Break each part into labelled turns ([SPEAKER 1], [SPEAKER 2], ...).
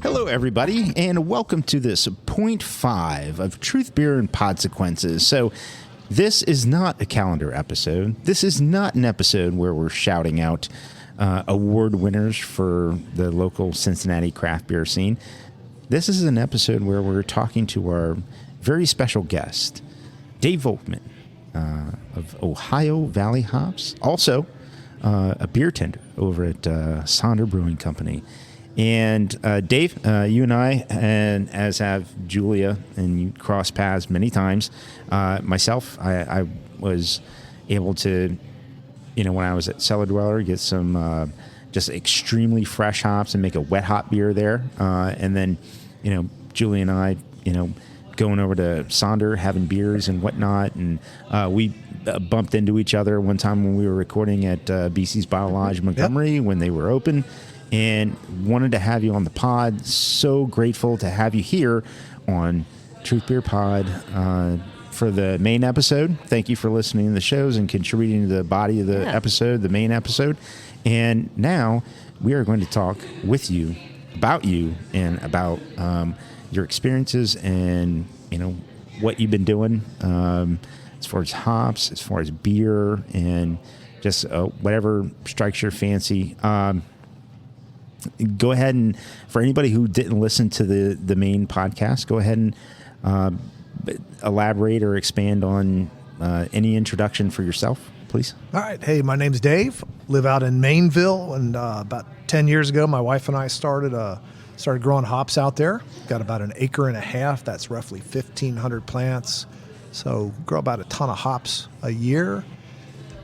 [SPEAKER 1] Hello, everybody, and welcome to this point 5 of Truth, Beer, and Podsequences. So this is not a calendar episode. This is not an episode where we're shouting out award winners for the local Cincinnati craft beer scene. This is an episode where we're talking to our very special guest, Dave Volkman of Ohio Valley Hops, also a beer tender over at Sonder Brewing Company. And Dave, you and I, and as have Julia, and you cross paths many times. Myself, I was able to, when I was at Cellar Dweller, get some just extremely fresh hops and make a wet hop beer there. And then, Julia and I, going over to Sonder, having beers and whatnot. And we bumped into each other one time when we were recording at BC's Bottle Lodge in Montgomery when they were open. And wanted to have you on the pod. So grateful to have you here on Truth Beer Pod for the main episode. Thank you for listening to the shows and contributing to the body of the episode, the main episode. And now we are going to talk with you, and about your experiences and, what you've been doing as far as hops, as far as beer, and just whatever strikes your fancy. Go ahead and, for anybody who didn't listen to the main podcast, go ahead and elaborate or expand on any introduction for yourself, please.
[SPEAKER 2] All right. Hey, my name's Dave. Live out in Mainville, and about 10 years ago, my wife and I started growing hops out there. Got about an acre and a half. That's roughly 1,500 plants. So grow about a ton of hops a year.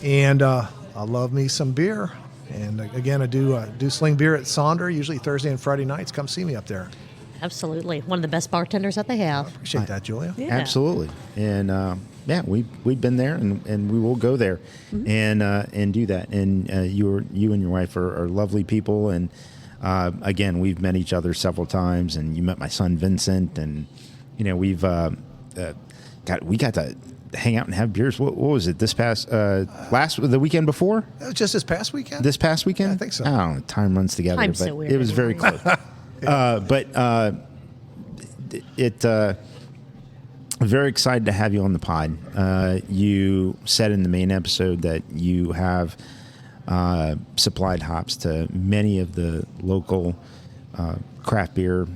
[SPEAKER 2] And I love me some beer. And again, I do sling beer at Sonder, usually Thursday and Friday nights. Come see me up there.
[SPEAKER 3] Absolutely. One of the best bartenders that they have.
[SPEAKER 2] I appreciate that, Julia.
[SPEAKER 3] Yeah.
[SPEAKER 1] Absolutely. And we've been there, and we will go there and do that. And you and your wife are lovely people. And again, we've met each other several times, and you met my son Vincent, and we've we got to hang out and have beers. What was it? This past the weekend before?
[SPEAKER 2] It was just this past weekend.
[SPEAKER 1] This past weekend?
[SPEAKER 2] I think so.
[SPEAKER 1] I don't know. Time runs together,
[SPEAKER 3] Time's
[SPEAKER 1] but
[SPEAKER 3] so weird
[SPEAKER 1] it was very close. Very excited to have you on the pod. You said in the main episode that you have supplied hops to many of the local craft beer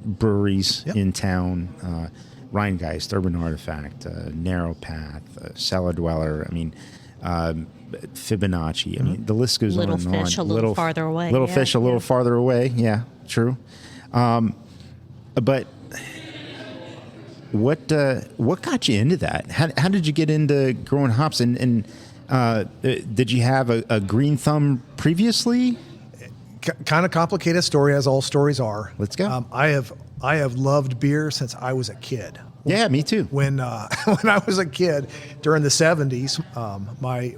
[SPEAKER 1] breweries in town. Rheingeist, Urban Artifact, Narrow Path, Cellar Dweller. I mean, Fibonacci. I mean, the list goes
[SPEAKER 3] Little
[SPEAKER 1] on and on.
[SPEAKER 3] Fish a little farther away.
[SPEAKER 1] Little Fish a little farther away. Yeah, true. But what got you into that? How did you get into growing hops? And did you have a green thumb previously?
[SPEAKER 2] Kind of complicated story, as all stories are.
[SPEAKER 1] Let's go.
[SPEAKER 2] I have loved beer since I was a kid.
[SPEAKER 1] Yeah, me too.
[SPEAKER 2] When I was a kid during the 70s, my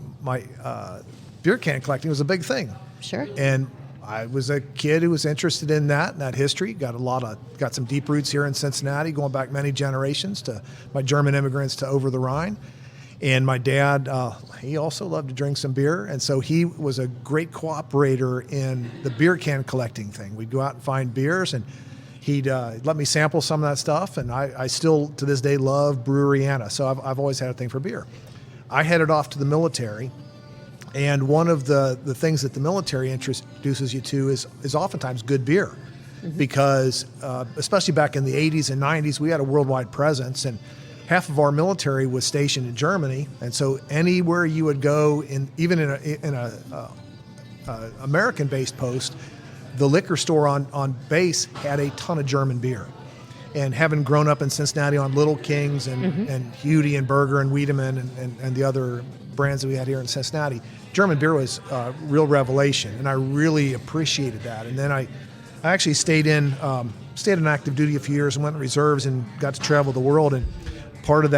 [SPEAKER 2] beer can collecting was a big thing.
[SPEAKER 3] Sure.
[SPEAKER 2] And I was a kid who was interested in that history. Got some deep roots here in Cincinnati, going back many generations to my German immigrants to over the Rhine. And my dad, he also loved to drink some beer, and so he was a great cooperator in the beer can collecting thing. We'd go out and find beers, and he'd let me sample some of that stuff, and I still, to this day, love Breweriana, so I've always had a thing for beer. I headed off to the military, and one of the things that the military introduces you to is oftentimes good beer, because especially back in the 80s and 90s, we had a worldwide presence, and half of our military was stationed in Germany, and so anywhere you would go, even in a American-based post, the liquor store on base had a ton of German beer. And having grown up in Cincinnati on Little Kings and Hudi and Berger and Wiedemann and the other brands that we had here in Cincinnati, German beer was a real revelation, and I really appreciated that. And then I actually stayed in active duty a few years and went in reserves and got to travel the world. And part of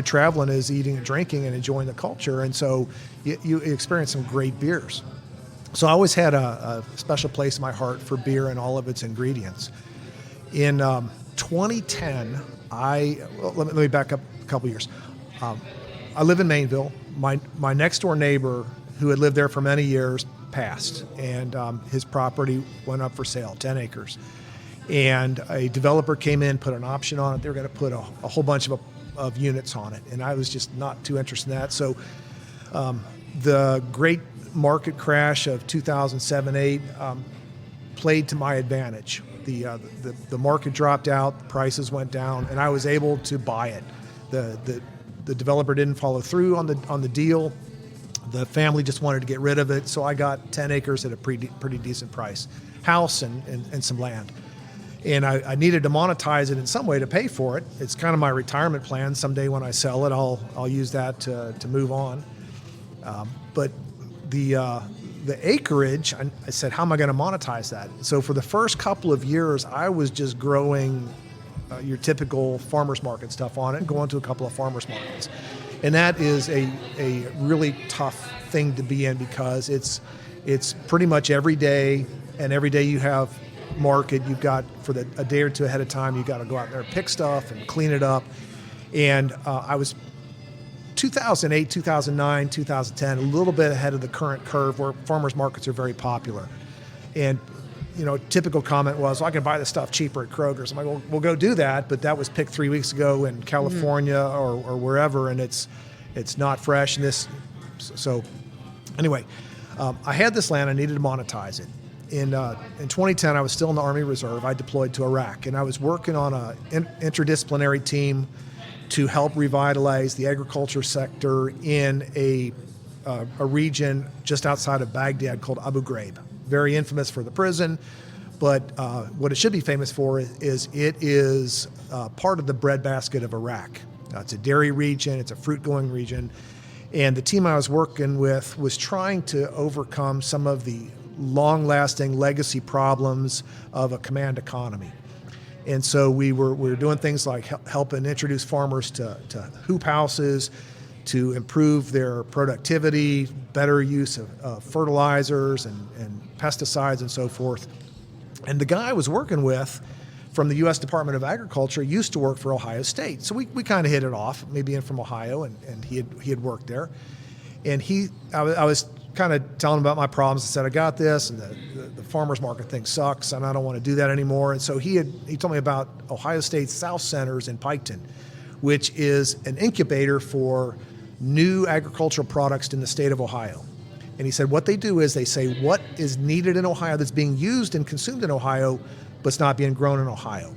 [SPEAKER 2] traveling is eating and drinking and enjoying the culture. And so you experience some great beers. So I always had a special place in my heart for beer and all of its ingredients. In 2010, let me back up a couple years. I live in Mainville. My next door neighbor, who had lived there for many years, passed, and his property went up for sale, 10 acres. And a developer came in, put an option on it. They were going to put a whole bunch of units on it, and I was just not too interested in that. So the great market crash of 2007-8 played to my advantage. The market dropped out, the prices went down, and I was able to buy it. The developer didn't follow through on the deal. The family just wanted to get rid of it, so I got 10 acres at a pretty decent price, house and some land. And I needed to monetize it in some way to pay for it. It's kind of my retirement plan. Someday when I sell it, I'll use that to move on. But the acreage, I said, how am I going to monetize that? So for the first couple of years, I was just growing your typical farmers market stuff on it and going to a couple of farmers markets. And that is a really tough thing to be in, because it's pretty much every day, and every day you have market, you've got for a day or two ahead of time, you've got to go out there and pick stuff and clean it up. And I was 2008, 2009, 2010, a little bit ahead of the current curve where farmers markets are very popular. And typical comment was, well, I can buy this stuff cheaper at Kroger's. I'm like, well, we'll go do that, but that was picked 3 weeks ago in California or wherever, and it's not fresh. And so anyway, I had this land, I needed to monetize it. In 2010, I was still in the Army Reserve. I deployed to Iraq, and I was working on an interdisciplinary team to help revitalize the agriculture sector in a region just outside of Baghdad called Abu Ghraib. Very infamous for the prison, but what it should be famous for is it is part of the breadbasket of Iraq. It's a dairy region, it's a fruit-growing region, and the team I was working with was trying to overcome some of the long-lasting legacy problems of a command economy. And so we were doing things like helping introduce farmers to hoop houses, to improve their productivity, better use of fertilizers and pesticides and so forth. And the guy I was working with from the U.S. Department of Agriculture used to work for Ohio State. So we kind of hit it off, maybe in from Ohio, and he had worked there. And I was kind of telling him about my problems. I said, I got this, and the farmers market thing sucks, and I don't want to do that anymore. And so he told me about Ohio State's South Centers in Piketon, which is an incubator for new agricultural products in the state of Ohio. And he said what they do is they say what is needed in Ohio that's being used and consumed in Ohio, but it's not being grown in Ohio.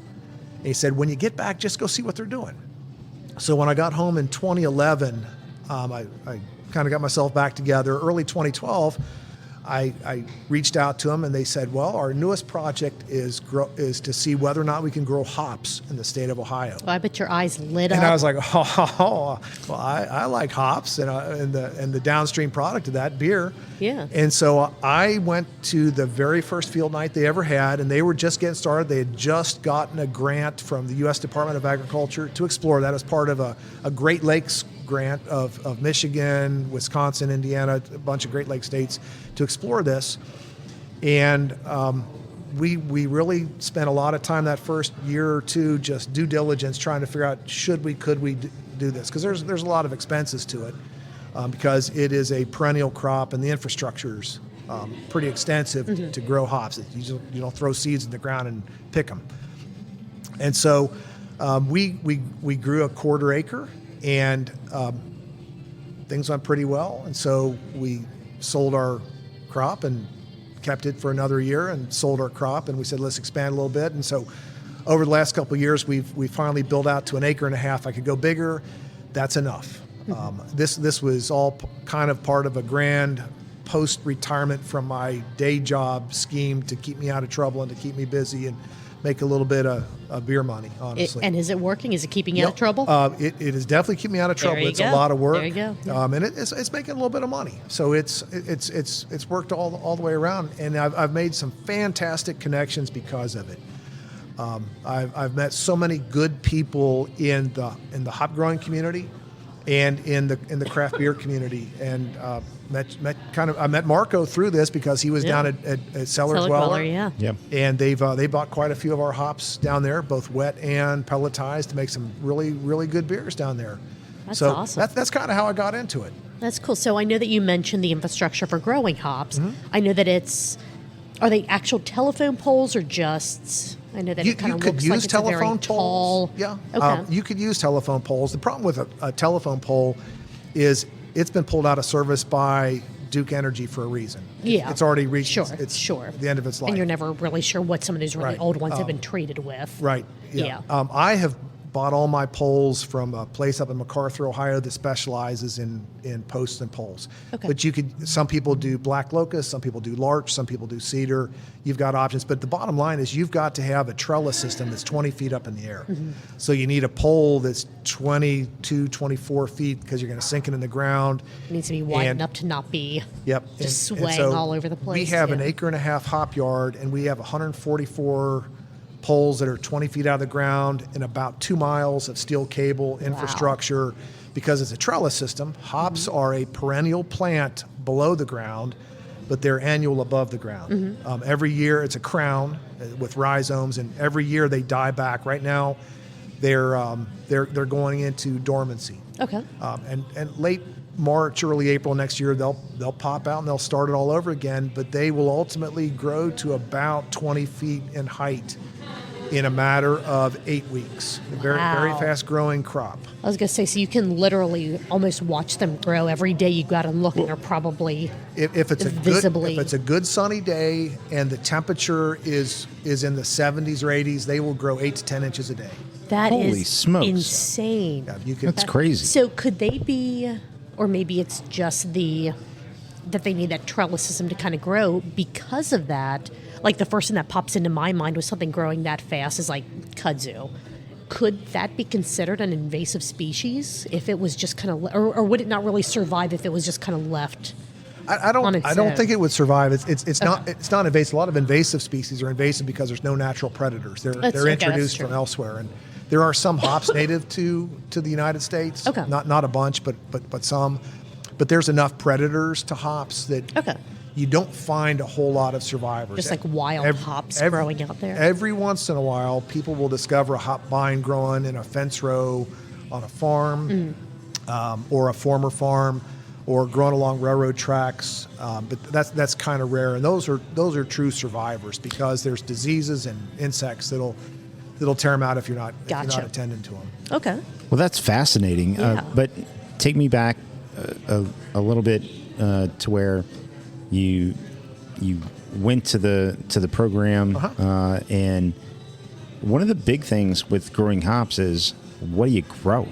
[SPEAKER 2] And he said, when you get back, just go see what they're doing. So when I got home in 2011, I kind of got myself back together. Early 2012, I reached out to them, and they said, well, our newest project is to see whether or not we can grow hops in the state of Ohio.
[SPEAKER 3] Well, I bet your eyes lit up.
[SPEAKER 2] And I was like, well, I like hops and the downstream product of that, beer.
[SPEAKER 3] Yeah.
[SPEAKER 2] And so I went to the very first field night they ever had, and they were just getting started. They had just gotten a grant from the U.S. Department of Agriculture to explore that as part of a Great Lakes grant of Michigan, Wisconsin, Indiana, a bunch of Great Lakes states to explore this. And we really spent a lot of time that first year or two just due diligence trying to figure out could we do this, because there's a lot of expenses to it, because it is a perennial crop and the infrastructure's pretty extensive to grow hops. You don't throw seeds in the ground and pick them. And so we grew a quarter acre, and things went pretty well. And so we sold our crop and kept it for another year, and sold our crop, and we said, let's expand a little bit. And so over the last couple of years, we finally built out to 1.5 acres. I could go bigger. That's enough. This was all kind of part of a grand post-retirement from my day job scheme to keep me out of trouble and to keep me busy and make a little bit of beer money, honestly.
[SPEAKER 3] And is it working? Is it keeping you out of trouble?
[SPEAKER 2] It is definitely keeping me out of trouble. It's a lot of work. There you go. And it's making a little bit of money. So it's worked all the way around, and I've made some fantastic connections because of it. I've met so many good people in the hop growing community, and in the craft beer community, and I met Marco through this because he was down at Cellar Dweller. And they bought quite a few of our hops down there, both wet and pelletized, to make some really, really good beers down there.
[SPEAKER 3] That's awesome.
[SPEAKER 2] That's kind of how I got into it.
[SPEAKER 3] That's cool. So I know that you mentioned the infrastructure for growing hops. I know that are they actual telephone poles or just? I know that it kind of looks like it's a very tall.
[SPEAKER 2] Yeah.
[SPEAKER 3] Okay.
[SPEAKER 2] You could use telephone poles. The problem with a telephone pole is it's been pulled out of service by Duke Energy for a reason.
[SPEAKER 3] Yeah.
[SPEAKER 2] It's already reached
[SPEAKER 3] Sure.
[SPEAKER 2] the end of its life.
[SPEAKER 3] And you're never really sure what some of those really
[SPEAKER 2] Right.
[SPEAKER 3] old ones have been treated with.
[SPEAKER 2] Right. Yeah. I have bought all my poles from a place up in MacArthur, Ohio that specializes in posts and poles.
[SPEAKER 3] Okay.
[SPEAKER 2] But some people do black locust, some people do larch, some people do cedar. You've got options. But the bottom line is you've got to have a trellis system that's 20 feet up in the air. So you need a pole that's 22, 24 feet because you're going to sink it in the ground.
[SPEAKER 3] It needs to be wide enough to not be just swaying all over the place.
[SPEAKER 2] We have an acre and a half hop yard, and we have 144 poles that are 20 feet out of the ground and about 2 miles of steel cable infrastructure. Because it's a trellis system, hops are a perennial plant below the ground, but they're annual above the ground. Every year it's a crown with rhizomes, and every year they die back. Right now, they're going into dormancy.
[SPEAKER 3] Okay.
[SPEAKER 2] And late March, early April next year, they'll pop out and they'll start it all over again. But they will ultimately grow to about 20 feet in height in a matter of 8 weeks. Very fast growing crop.
[SPEAKER 3] I was going to say, so you can literally almost watch them grow every day. You go out and look, and they're probably
[SPEAKER 2] if it's
[SPEAKER 3] visibly.
[SPEAKER 2] If it's a good sunny day and the temperature is in the 70s or 80s, they will grow 8 to 10 inches a day.
[SPEAKER 3] That
[SPEAKER 1] Holy
[SPEAKER 3] is
[SPEAKER 1] smokes.
[SPEAKER 3] insane.
[SPEAKER 2] Yeah,
[SPEAKER 1] That's crazy.
[SPEAKER 3] So could they be, or maybe it's just that they need that trellis system to kind of grow because of that. Like the first thing that pops into my mind was something growing that fast is like kudzu. Could that be considered an invasive species if it was just kind of, or would it not really survive if it was just kind of left?
[SPEAKER 2] I don't think it would survive. It's not invasive. A lot of invasive species are invasive because there's no natural predators. They're introduced from elsewhere, and there are some hops native to the United States.
[SPEAKER 3] Okay.
[SPEAKER 2] Not a bunch, but some. But there's enough predators to hops that you don't find a whole lot of survivors.
[SPEAKER 3] Just like wild hops growing out there.
[SPEAKER 2] Every once in a while, people will discover a hop vine growing in a fence row on a farm or a former farm, or growing along railroad tracks. But that's kind of rare, and those are true survivors because there's diseases and insects that'll tear them out if you're not attending to them.
[SPEAKER 3] Okay.
[SPEAKER 1] Well, that's fascinating. But take me back a little bit to where you went to the program, and one of the big things with growing hops is what do you grow?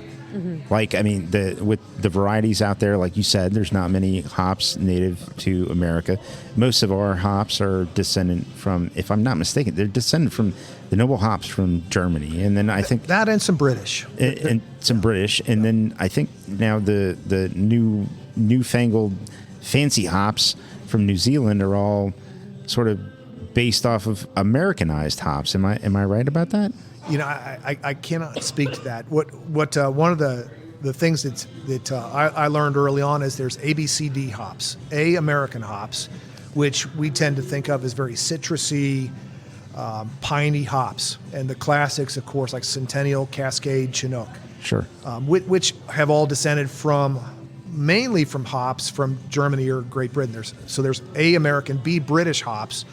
[SPEAKER 1] Like, I mean, with the varieties out there, like you said, there's not many hops native to America. Most of our hops are descendant from, if I'm not mistaken, they're descendant from the noble hops from Germany, and then I think
[SPEAKER 2] that and some British,
[SPEAKER 1] and then I think now the newfangled fancy hops from New Zealand are all sort of based off of Americanized hops. Am I right about that?
[SPEAKER 2] You know, I cannot speak to that. What one of the things that I learned early on is there's ABCD hops, American hops, which we tend to think of as very citrusy, piney hops, and the classics, of course, like Centennial, Cascade, Chinook.
[SPEAKER 1] Sure.
[SPEAKER 2] Which have all descended mainly from hops from Germany or Great Britain. There's American, B British hops.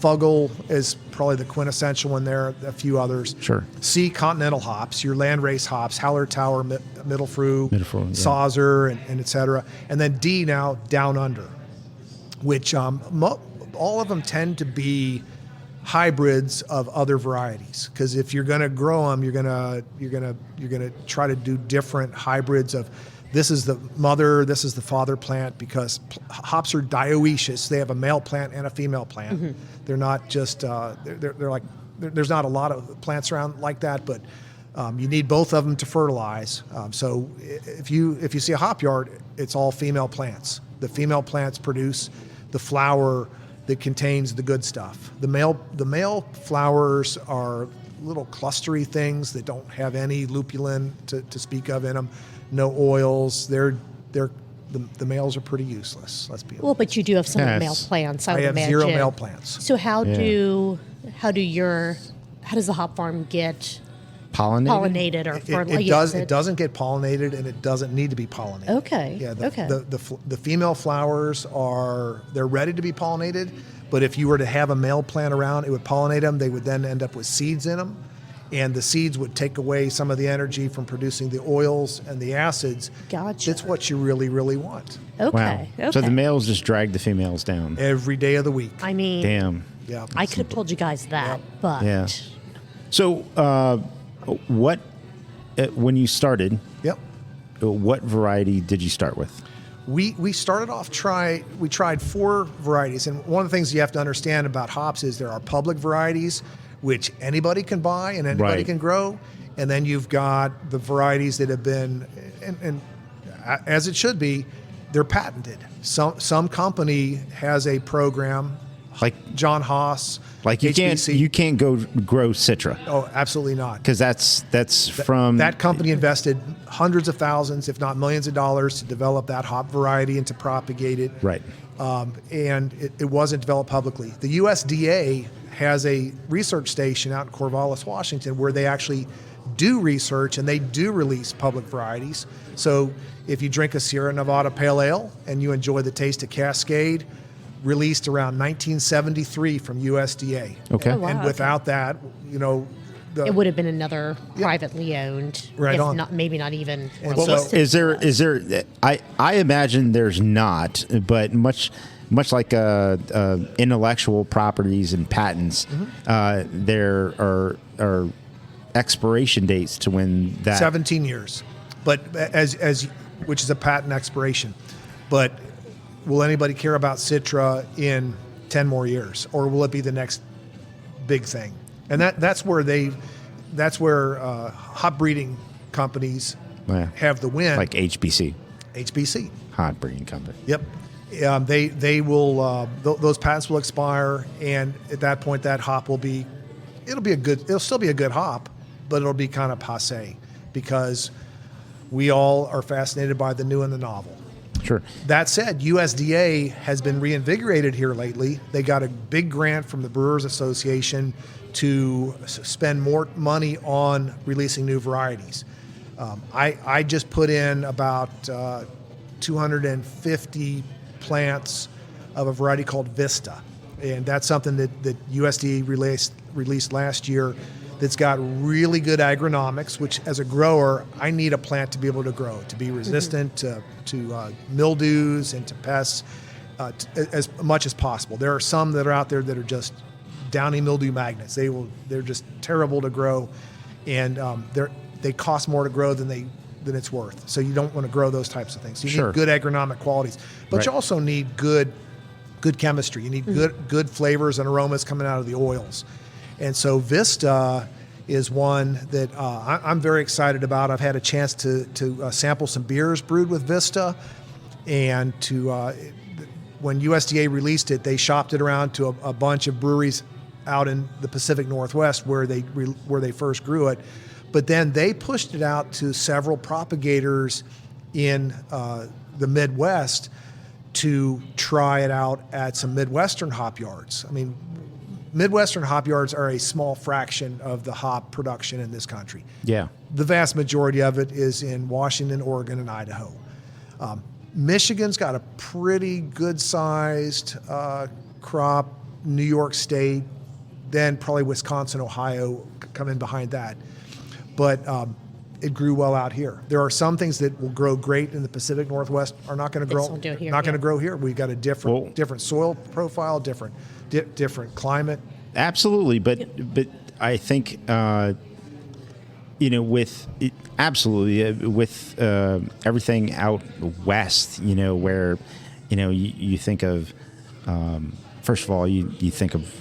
[SPEAKER 2] Fuggle is probably the quintessential one there, a few others.
[SPEAKER 1] Sure.
[SPEAKER 2] C, continental hops, your landrace hops, Howler Tower, Middlefru, Sauser, and et cetera. And then D now, down under, which all of them tend to be hybrids of other varieties. Because if you're going to grow them, you're going to try to do different hybrids of. This is the mother, this is the father plant, because hops are dioecious. They have a male plant and a female plant. They're not just, they're like, there's not a lot of plants around like that, but you need both of them to fertilize. So if you see a hop yard, it's all female plants. The female plants produce the flower that contains the good stuff. The male flowers are little clustery things that don't have any lupulin to speak of in them. No oils. The males are pretty useless. Let's be honest.
[SPEAKER 3] Well, but you do have some male plants. I
[SPEAKER 2] have
[SPEAKER 3] imagine.
[SPEAKER 2] 0 male plants.
[SPEAKER 3] So how does the hop farm get
[SPEAKER 1] Pollinated?
[SPEAKER 3] or
[SPEAKER 2] It doesn't get pollinated, and it doesn't need to be pollinated.
[SPEAKER 3] Okay.
[SPEAKER 2] Yeah.
[SPEAKER 3] Okay.
[SPEAKER 2] The female flowers they're ready to be pollinated, but if you were to have a male plant around, it would pollinate them. They would then end up with seeds in them, and the seeds would take away some of the energy from producing the oils and the acids.
[SPEAKER 3] Gotcha.
[SPEAKER 2] That's what you really, really want
[SPEAKER 3] Okay.
[SPEAKER 1] Wow.
[SPEAKER 3] Okay.
[SPEAKER 1] So the males just drag the females down.
[SPEAKER 2] every day of the week.
[SPEAKER 3] I mean,
[SPEAKER 1] Damn.
[SPEAKER 2] Yeah.
[SPEAKER 3] I could have told you guys that,
[SPEAKER 2] Yep.
[SPEAKER 3] but
[SPEAKER 1] Yeah. So what when you started,
[SPEAKER 2] Yep.
[SPEAKER 1] what variety did you start with?
[SPEAKER 2] We started off we tried 4 varieties, and one of the things you have to understand about hops is there are public varieties which anybody can buy and anybody
[SPEAKER 1] Right.
[SPEAKER 2] can grow, and then you've got the varieties that have been and as it should be, they're patented. Some company has a program,
[SPEAKER 1] Like
[SPEAKER 2] John Haas,
[SPEAKER 1] like you
[SPEAKER 2] HBC.
[SPEAKER 1] can't go grow Citra
[SPEAKER 2] Oh, absolutely not.
[SPEAKER 1] because that's from
[SPEAKER 2] That company invested hundreds of thousands, if not millions of dollars, to develop that hop variety and to propagate it.
[SPEAKER 1] right.
[SPEAKER 2] And it wasn't developed publicly. The USDA has a research station out in Corvallis, Washington, where they actually do research and they do release public varieties. So if you drink a Sierra Nevada Pale Ale and you enjoy the taste of Cascade, released around 1973 from USDA.
[SPEAKER 1] Okay.
[SPEAKER 3] Oh, wow.
[SPEAKER 2] And without that,
[SPEAKER 3] it would have been another privately owned,
[SPEAKER 2] Right
[SPEAKER 3] if
[SPEAKER 2] on.
[SPEAKER 3] not maybe not even.
[SPEAKER 2] And
[SPEAKER 1] Well,
[SPEAKER 2] so-
[SPEAKER 1] is there? I imagine there's not, but much like intellectual properties and patents, there are expiration dates to when that
[SPEAKER 2] 17 years, but which is a patent expiration. But will anybody care about Citra in 10 more years, or will it be the next big thing? And that's where hop breeding companies
[SPEAKER 1] Yeah.
[SPEAKER 2] have the win.
[SPEAKER 1] like HBC,
[SPEAKER 2] HBC.
[SPEAKER 1] hot breeding company.
[SPEAKER 2] Yep. They will those patents will expire, and at that point, that hop it'll still be a good hop, but it'll be kind of passé because we all are fascinated by the new and the novel.
[SPEAKER 1] Sure.
[SPEAKER 2] That said, USDA has been reinvigorated here lately. They got a big grant from the Brewers Association to spend more money on releasing new varieties. I just put in about 250 plants of a variety called Vista, and that's something that USDA released last year that's got really good agronomics, which as a grower, I need a plant to be able to grow, to be resistant to mildews and to pests as much as possible. There are some that are out there that are just downy mildew magnets. They're just terrible to grow, and they cost more to grow than it's worth. So you don't want to grow those types of things. You
[SPEAKER 1] Sure.
[SPEAKER 2] need good agronomic qualities, but
[SPEAKER 1] Right.
[SPEAKER 2] you also need good chemistry. You need good flavors and aromas coming out of the oils. And so Vista is one that I'm very excited about. I've had a chance to sample some beers brewed with Vista, and when USDA released it, they shopped it around to a bunch of breweries out in the Pacific Northwest where they first grew it. But then they pushed it out to several propagators in the Midwest to try it out at some Midwestern hop yards. I mean, Midwestern hop yards are a small fraction of the hop production in this country.
[SPEAKER 1] Yeah.
[SPEAKER 2] The vast majority of it is in Washington, Oregon, and Idaho. Michigan's got a pretty good-sized crop. New York State, then probably Wisconsin, Ohio come in behind that. But it grew well out here. There are some things that will grow great in the Pacific Northwest are not going to grow.
[SPEAKER 3] won't do it here,
[SPEAKER 2] not going to
[SPEAKER 3] yeah.
[SPEAKER 2] grow here. We've got a different soil profile, different climate.
[SPEAKER 1] Absolutely, but I think with everything out west, where you think of first of all you think of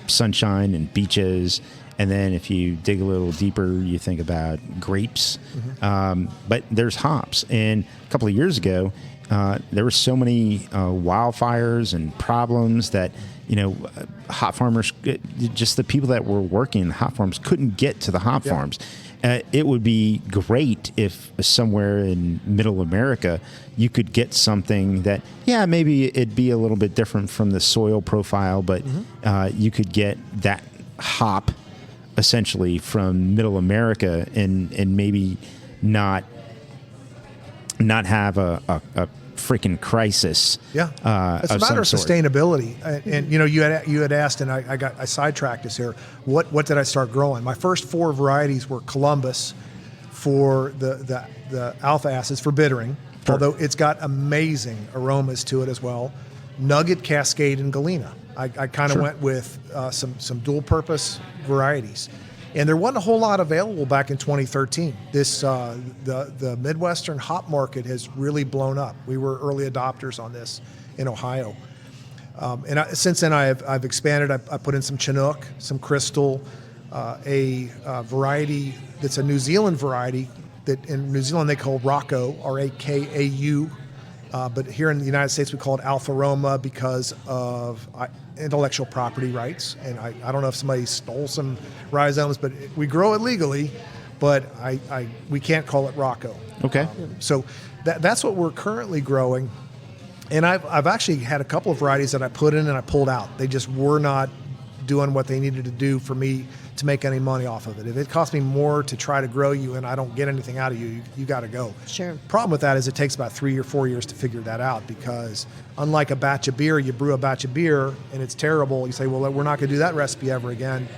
[SPEAKER 1] sunshine and beaches, and then if you dig a little deeper, you think about grapes. But there's hops, and a couple of years ago, there were so many wildfires and problems that hop farmers, just the people that were working in hop farms, couldn't get to the hop farms. It would be great if somewhere in middle America you could get something that, maybe it'd be a little bit different from the soil profile, but you could get that hop essentially from Middle America and maybe not have a freaking crisis.
[SPEAKER 2] Yeah, it's a matter of sustainability. And you had asked, and I sidetracked us here. What did I start growing? My first 4 varieties were Columbus for the alpha acids for bittering, although it's got amazing aromas to it as well. Nugget, Cascade, and Galena. I kind of went with some dual purpose varieties. And there wasn't a whole lot available back in 2013. The Midwestern hop market has really blown up. We were early adopters on this in Ohio. Since then, I've expanded. I put in some Chinook, some Crystal, a variety that's a New Zealand variety that in New Zealand they call Rocco, R-A-K-A-U. But here in the United States, we call it Alfa Roma because of intellectual property rights. And I don't know if somebody stole some rhizomes, but we grow it legally, but we can't call it Rocco.
[SPEAKER 1] Okay.
[SPEAKER 2] So that's what we're currently growing. And I've actually had a couple of varieties that I put in and I pulled out. They just were not doing what they needed to do for me to make any money off of it. If it costs me more to try to grow you and I don't get anything out of you, you got to go.
[SPEAKER 3] Sure.
[SPEAKER 2] Problem with that is it takes about 3 or 4 years to figure that out, because unlike a batch of beer, you brew a batch of beer and it's terrible. You say, well, we're not going to do that recipe ever again.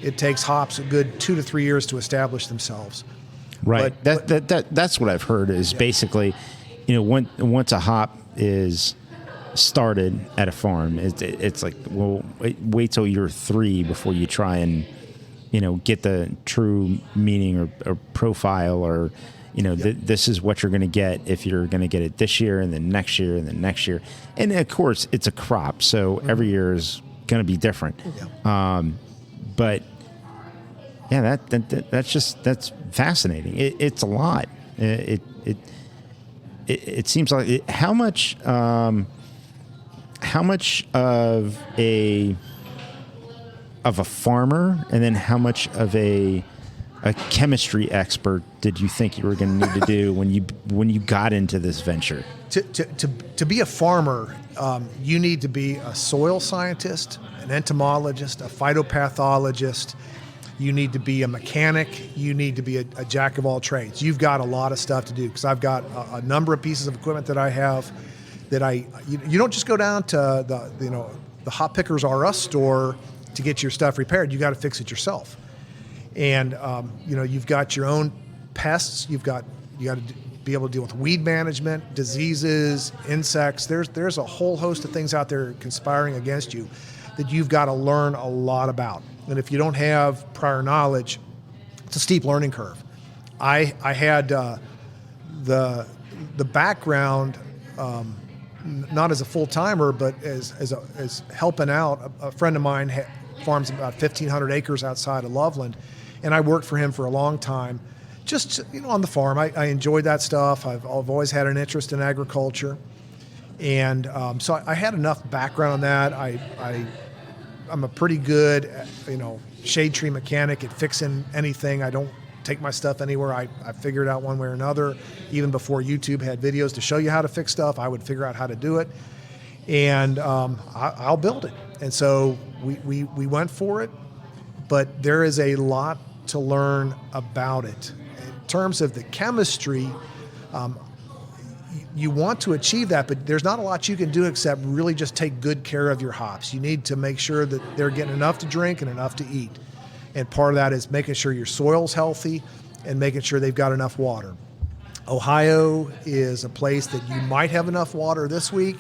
[SPEAKER 2] It takes hops a good 2 to 3 years to establish themselves.
[SPEAKER 1] Right. That's what I've heard is basically, once a hop is started at a farm, it's like, well, wait till you're 3 before you try and get the true meaning or profile, or this is what you're going to get if you're going to get it this year and then next year and then next year. And of course it's a crop, so every year is going to be different. But yeah, that's fascinating. It's a lot. It seems like how much of a farmer, and then how much of a chemistry expert did you think you were going to need to do when you got into this venture?
[SPEAKER 2] To be a farmer, you need to be a soil scientist, an entomologist, a phytopathologist. You need to be a mechanic. You need to be a jack of all trades. You've got a lot of stuff to do, because I've got a number of pieces of equipment that I have that you don't just go down to the Hop Pickers R Us store to get your stuff repaired. You got to fix it yourself. And you've got your own pests. You got to be able to deal with weed management, diseases, insects. There's a whole host of things out there conspiring against you that you've got to learn a lot about. And if you don't have prior knowledge, it's a steep learning curve. I had the background, not as a full timer, but as helping out. A friend of mine farms about 1,500 acres outside of Loveland, and I worked for him for a long time, just on the farm. I enjoyed that stuff. I've always had an interest in agriculture, and so I had enough background on that. I'm a pretty good, shade tree mechanic at fixing anything. I don't take my stuff anywhere. I figure it out one way or another. Even before YouTube had videos to show you how to fix stuff, I would figure out how to do it, and I'll build it. And so we went for it, but there is a lot to learn about it. In terms of the chemistry, you want to achieve that, but there's not a lot you can do except really just take good care of your hops. You need to make sure that they're getting enough to drink and enough to eat. And part of that is making sure your soil's healthy and making sure they've got enough water. Ohio is a place that you might have enough water this week,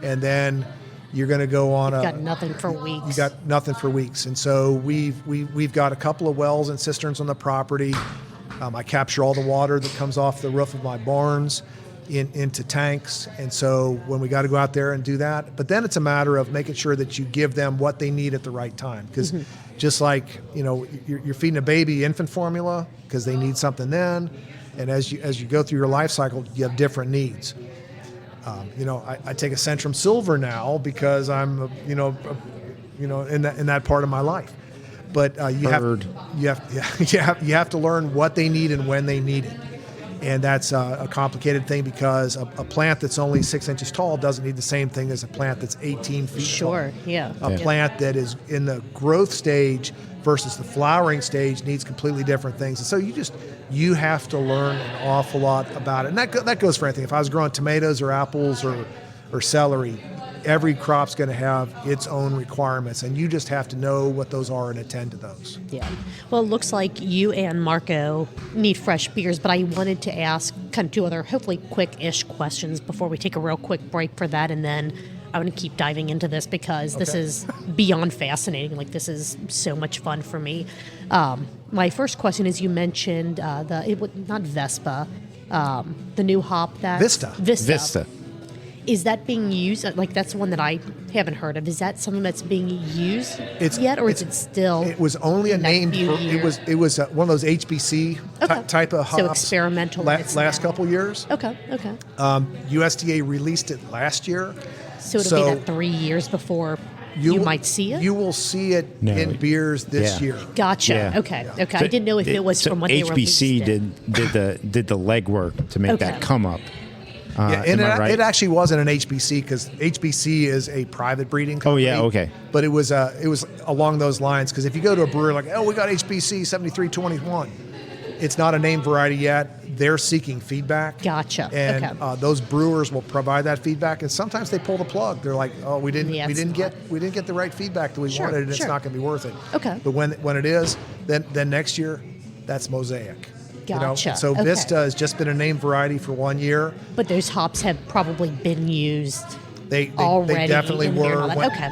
[SPEAKER 2] and then you're going to go on
[SPEAKER 3] got nothing for weeks.
[SPEAKER 2] You got nothing for weeks. And so we've got a couple of wells and cisterns on the property. I capture all the water that comes off the roof of my barns into tanks. And so when we got to go out there and do that, but then it's a matter of making sure that you give them what they need at the right time. Because just like, you're feeding a baby infant formula because they need something then. And as you go through your life cycle, you have different needs. I take a Centrum Silver now because I'm, in that part of my life. But you have to learn what they need and when they need it. And that's a complicated thing because a plant that's only 6 inches tall doesn't need the same thing as a plant that's 18 feet tall.
[SPEAKER 3] Sure, yeah.
[SPEAKER 2] A plant that is in the growth stage versus the flowering stage needs completely different things. And so you have to learn an awful lot about it. And that goes for anything. If I was growing tomatoes or apples or celery, every crop's going to have its own requirements, and you just have to know what those are and attend to those.
[SPEAKER 3] Yeah. Well, it looks like you and Marco need fresh beers, but I wanted to ask kind of two other, hopefully quick-ish questions before we take a real quick break for that, and then I want to keep diving into this because this is beyond fascinating. Like, this is so much fun for me. My first question is, you mentioned not Vespa, the new hop that
[SPEAKER 1] Vista.
[SPEAKER 3] Is that being used? Like, that's one that I haven't heard of. Is that something that's being used yet, or is it still?
[SPEAKER 2] It was only a name. It was one of those HBC type of hops.
[SPEAKER 3] So experimental.
[SPEAKER 2] Last couple years.
[SPEAKER 3] Okay.
[SPEAKER 2] USDA released it last year.
[SPEAKER 3] So it'll be that 3 years before you might see it?
[SPEAKER 2] You will see it in beers this year.
[SPEAKER 3] Gotcha. Yeah. Okay. So I didn't know if it was from when they released it.
[SPEAKER 1] HBC did the legwork to make that come up.
[SPEAKER 2] And it actually wasn't an HBC because HBC is a private breeding company.
[SPEAKER 1] Oh, yeah, okay.
[SPEAKER 2] But it was along those lines because if you go to a brewery like, we got HBC 7321, it's not a name variety yet. They're seeking feedback.
[SPEAKER 3] Gotcha.
[SPEAKER 2] And those brewers will provide that feedback, and sometimes they pull the plug. They're like, we didn't get the right feedback that we wanted, and it's not going to be worth it.
[SPEAKER 3] Okay.
[SPEAKER 2] But when it is, then next year, that's Mosaic.
[SPEAKER 3] Gotcha.
[SPEAKER 2] So Vista has just been a name variety for 1 year.
[SPEAKER 3] But those hops have probably been used.
[SPEAKER 2] They definitely were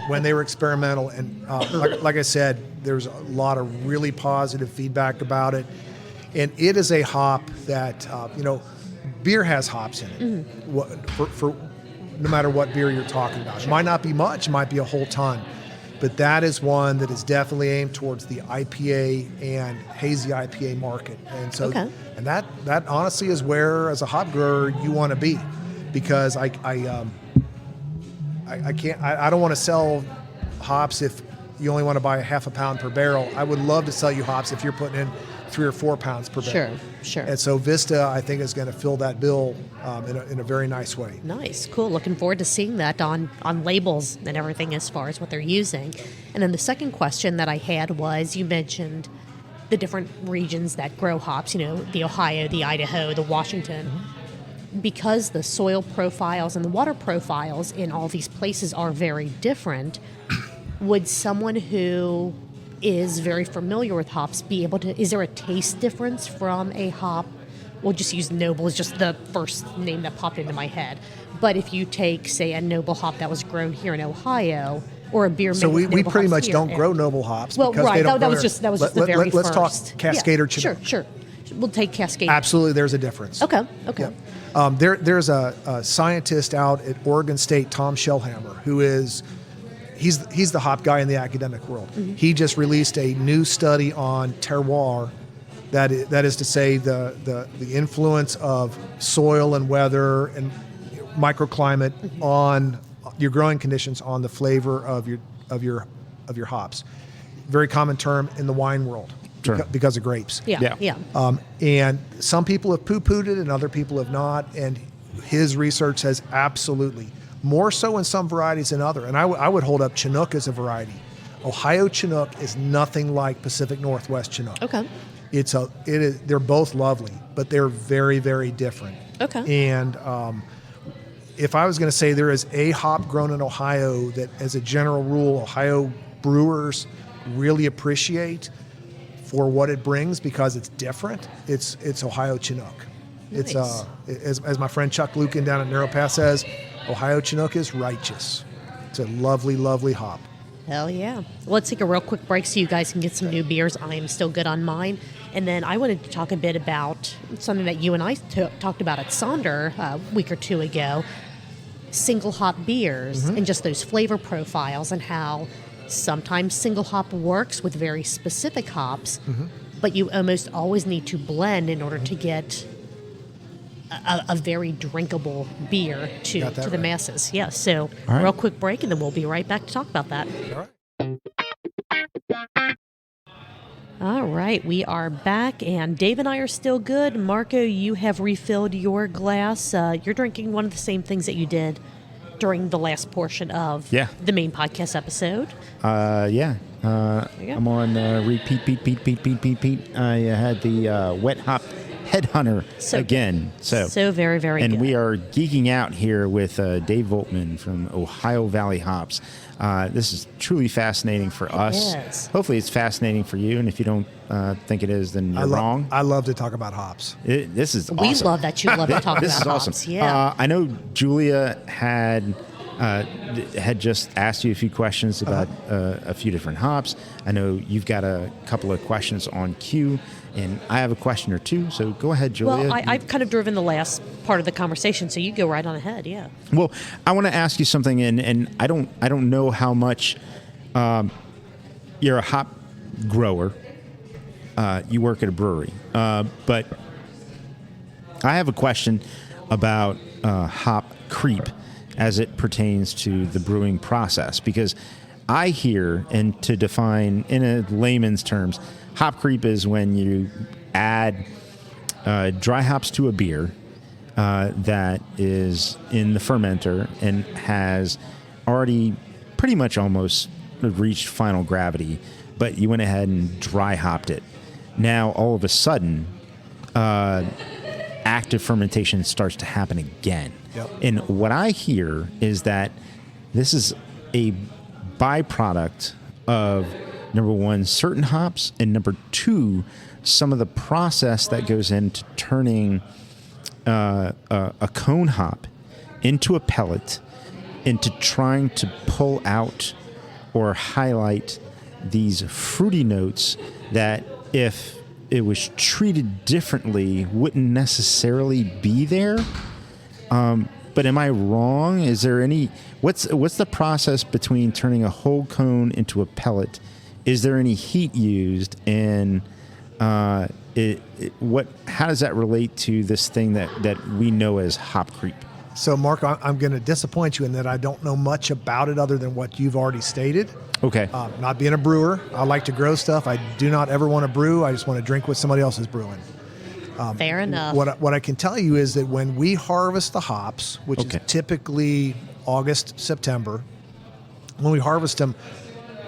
[SPEAKER 2] when they were experimental. And like I said, there's a lot of really positive feedback about it. And it is a hop that, beer has hops in it. Mm-hmm. For no matter what beer you're talking about. It might not be much, it might be a whole ton. But that is one that is definitely aimed towards the IPA and hazy IPA market. And so, and that honestly is where, as a hop grower, you want to be, because I don't want to sell hops if you only want to buy a half a pound per barrel. I would love to sell you hops if you're putting in 3 or 4 pounds per barrel.
[SPEAKER 3] Sure.
[SPEAKER 2] And so Vista, I think, is going to fill that bill in a very nice way.
[SPEAKER 3] Nice, cool. Looking forward to seeing that on labels and everything as far as what they're using. And then the second question that I had was, you mentioned the different regions that grow hops, the Ohio, the Idaho, the Washington. Mm-hmm. Because the soil profiles and the water profiles in all these places are very different, would someone who is very familiar with hops be able to, is there a taste difference from a hop? We'll just use Noble as just the first name that popped into my head. But if you take, say, a Noble hop that was grown here in Ohio, or a beer made with
[SPEAKER 2] we
[SPEAKER 3] Noble
[SPEAKER 2] pretty
[SPEAKER 3] hops
[SPEAKER 2] much don't grow Noble hops.
[SPEAKER 3] Well,
[SPEAKER 2] because
[SPEAKER 3] right,
[SPEAKER 2] they don't
[SPEAKER 3] that was just the very first.
[SPEAKER 2] Let's talk Cascade or Chinook.
[SPEAKER 3] Sure. We'll take Cascade.
[SPEAKER 2] Absolutely, there's a difference.
[SPEAKER 3] Okay.
[SPEAKER 2] Yeah. There's a scientist out at Oregon State, Tom Shellhammer, who is he's the hop guy in the academic world. Mm-hmm. He just released a new study on terroir, that is to say the influence of soil and weather and microclimate on your growing conditions on the flavor of your hops. Very common term in the wine world.
[SPEAKER 1] Sure.
[SPEAKER 2] Because of grapes.
[SPEAKER 3] Yeah.
[SPEAKER 2] And some people have poo-pooed it and other people have not. And his research says absolutely. More so in some varieties than other. And I would hold up Chinook as a variety. Ohio Chinook is nothing like Pacific Northwest Chinook.
[SPEAKER 3] Okay.
[SPEAKER 2] They're both lovely, but they're very, very different.
[SPEAKER 3] Okay.
[SPEAKER 2] And if I was going to say there is a hop grown in Ohio that, as a general rule, Ohio brewers really appreciate for what it brings because it's different, it's Ohio Chinook.
[SPEAKER 3] Nice.
[SPEAKER 2] It's as my friend Chuck Lucan down at Narrow Pass says, Ohio Chinook is righteous. It's a lovely, lovely hop.
[SPEAKER 3] Hell yeah. Well, let's take a real quick break so you guys can get some new beers. I am still good on mine. And then I wanted to talk a bit about something that you and I talked about at Sonder a week or two ago, single hop beers, and just those flavor profiles, and how sometimes single hop works with very specific hops, but you almost always need to blend in order to get a very drinkable beer to the masses. Yeah, so real quick break, and then we'll be right back to talk about that.
[SPEAKER 2] All right.
[SPEAKER 3] All right, we are back, and Dave and I are still good. Marco, you have refilled your glass. You're drinking one of the same things that you did during the last portion of the main podcast episode.
[SPEAKER 1] Yeah. I'm on repeat. I had the wet hop headhunter again.
[SPEAKER 3] So very, very good.
[SPEAKER 1] And we are geeking out here with Dave Volkman from Ohio Valley Hops. This is truly fascinating for us.
[SPEAKER 3] Yes.
[SPEAKER 1] Hopefully it's fascinating for you, and if you don't think it is, then you're wrong.
[SPEAKER 2] I love to talk about hops.
[SPEAKER 1] This is awesome.
[SPEAKER 3] We love that you love to talk
[SPEAKER 1] This
[SPEAKER 3] about
[SPEAKER 1] is
[SPEAKER 3] hops.
[SPEAKER 1] awesome.
[SPEAKER 3] Yeah.
[SPEAKER 1] I know Julia had just asked you a few questions about a few different hops. I know you've got a couple of questions on queue, and I have a question or two. So go ahead, Julia.
[SPEAKER 3] Well, I've kind of driven the last part of the conversation, so you go right on ahead. Yeah.
[SPEAKER 1] Well, I want to ask you something, and I don't know how much you're a hop grower. You work at a brewery, but I have a question about hop creep as it pertains to the brewing process, because I hear, and to define in a layman's terms, hop creep is when you add dry hops to a beer that is in the fermenter and has already pretty much almost reached final gravity, but you went ahead and dry hopped it. Now, all of a sudden, active fermentation starts to happen again.
[SPEAKER 2] Yep.
[SPEAKER 1] And what I hear is that this is a byproduct of, number one, certain hops, and number two, some of the process that goes into turning a cone hop into a pellet, into trying to pull out or highlight these fruity notes that, if it was treated differently, wouldn't necessarily be there. But am I wrong? Is there any? What's the process between turning a whole cone into a pellet? Is there any heat used? And how does that relate to this thing that we know as hop creep?
[SPEAKER 2] So, Mark, I'm going to disappoint you in that I don't know much about it other than what you've already stated.
[SPEAKER 1] Okay.
[SPEAKER 2] Not being a brewer, I like to grow stuff. I do not ever want to brew. I just want to drink what somebody else is brewing.
[SPEAKER 3] Fair enough.
[SPEAKER 2] What I can tell you is that when we harvest the hops, which is typically August, September, when we harvest them,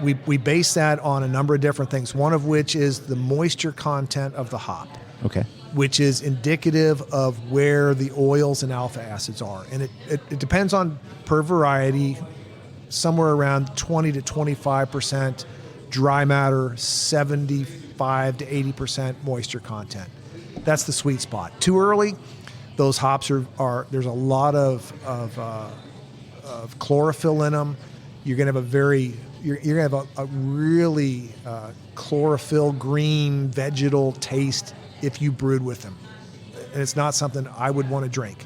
[SPEAKER 2] we base that on a number of different things, one of which is the moisture content of the hop.
[SPEAKER 1] Okay.
[SPEAKER 2] Which is indicative of where the oils and alpha acids are. And it depends on per variety, somewhere around 20 to 25% dry matter, 75 to 80% moisture content. That's the sweet spot. Too early, those hops are there's a lot of chlorophyll in them. You're gonna have you're gonna have a really chlorophyll green vegetal taste if you brewed with them. And it's not something I would want to drink.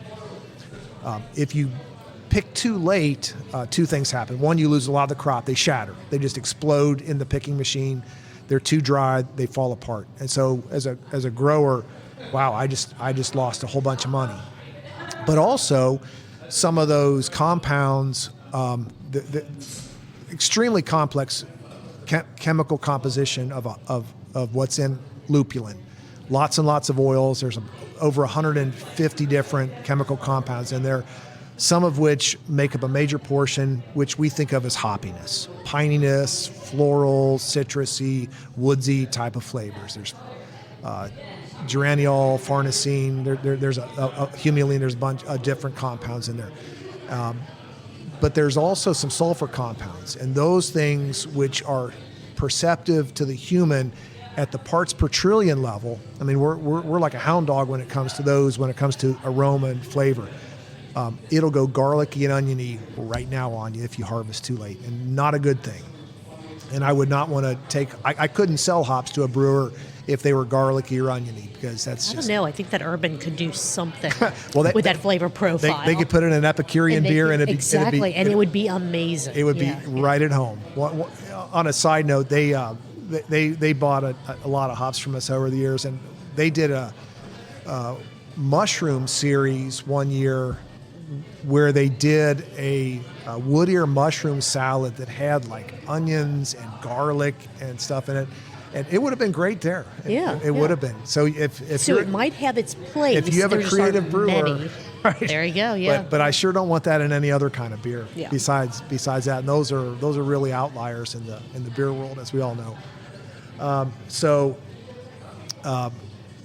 [SPEAKER 2] If you pick too late, two things happen. One, you lose a lot of the crop. They shatter. They just explode in the picking machine. They're too dry. They fall apart. And so as a grower, wow, I just lost a whole bunch of money. But also, some of those compounds, the extremely complex chemical composition of what's in lupulin. Lots and lots of oils. There's over 150 different chemical compounds in there, some of which make up a major portion, which we think of as hoppiness, pininess, floral, citrusy, woodsy type of flavors. There's geraniol, farnesene, there's a humulene, there's a bunch of different compounds in there. But there's also some sulfur compounds, and those things which are perceptive to the human at the parts per trillion level. I mean, we're like a hound dog when it comes to those, when it comes to aroma and flavor. It'll go garlicky and oniony right now on you if you harvest too late, and not a good thing. And I would not want to take, I couldn't sell hops to a brewer if they were garlicky or oniony, because that's
[SPEAKER 3] I don't know. I think that Urban could do something
[SPEAKER 2] with
[SPEAKER 3] that flavor profile.
[SPEAKER 2] They could put in an Epicurean beer, and
[SPEAKER 3] it would be amazing.
[SPEAKER 2] It would be right at home. On a side note, they bought a lot of hops from us over the years, and they did a mushroom series one year where they did a wood ear mushroom salad that had like onions and garlic and stuff in it. And it would have been great there.
[SPEAKER 3] Yeah,
[SPEAKER 2] It would have been. So if
[SPEAKER 3] So
[SPEAKER 2] you're,
[SPEAKER 3] it might have its place.
[SPEAKER 2] if you have
[SPEAKER 3] there
[SPEAKER 2] a
[SPEAKER 3] just
[SPEAKER 2] creative
[SPEAKER 3] aren't
[SPEAKER 2] brewer,
[SPEAKER 3] many.
[SPEAKER 2] right?
[SPEAKER 3] There you go. Yeah.
[SPEAKER 2] But I sure don't want that in any other kind of beer.
[SPEAKER 3] Yeah.
[SPEAKER 2] Besides that, and those are really outliers in the beer world, as we all know.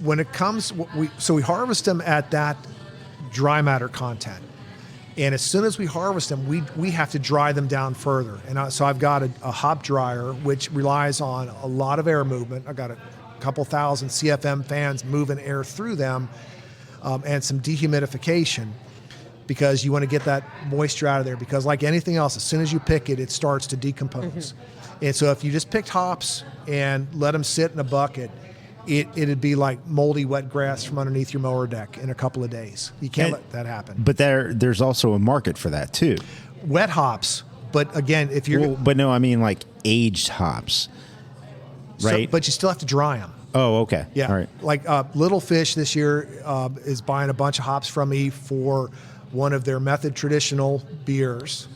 [SPEAKER 2] When it comes, we harvest them at that dry matter content, and as soon as we harvest them, we have to dry them down further. And so I've got a hop dryer which relies on a lot of air movement. I've got a couple thousand CFM fans moving air through them, and some dehumidification, because you want to get that moisture out of there. Because like anything else, as soon as you pick it, it starts to decompose. And so if you just picked hops and let them sit in a bucket, it'd be like moldy wet grass from underneath your mower deck in a couple of days. You can't let that happen.
[SPEAKER 1] But there's also a market for that too.
[SPEAKER 2] Wet hops, but again, if you're...
[SPEAKER 1] But no, I mean like aged hops, right?
[SPEAKER 2] but you still have to dry them.
[SPEAKER 1] Oh, okay.
[SPEAKER 2] Yeah.
[SPEAKER 1] All right.
[SPEAKER 2] Like Little Fish this year is buying a bunch of hops from me for one of their Method traditional beers,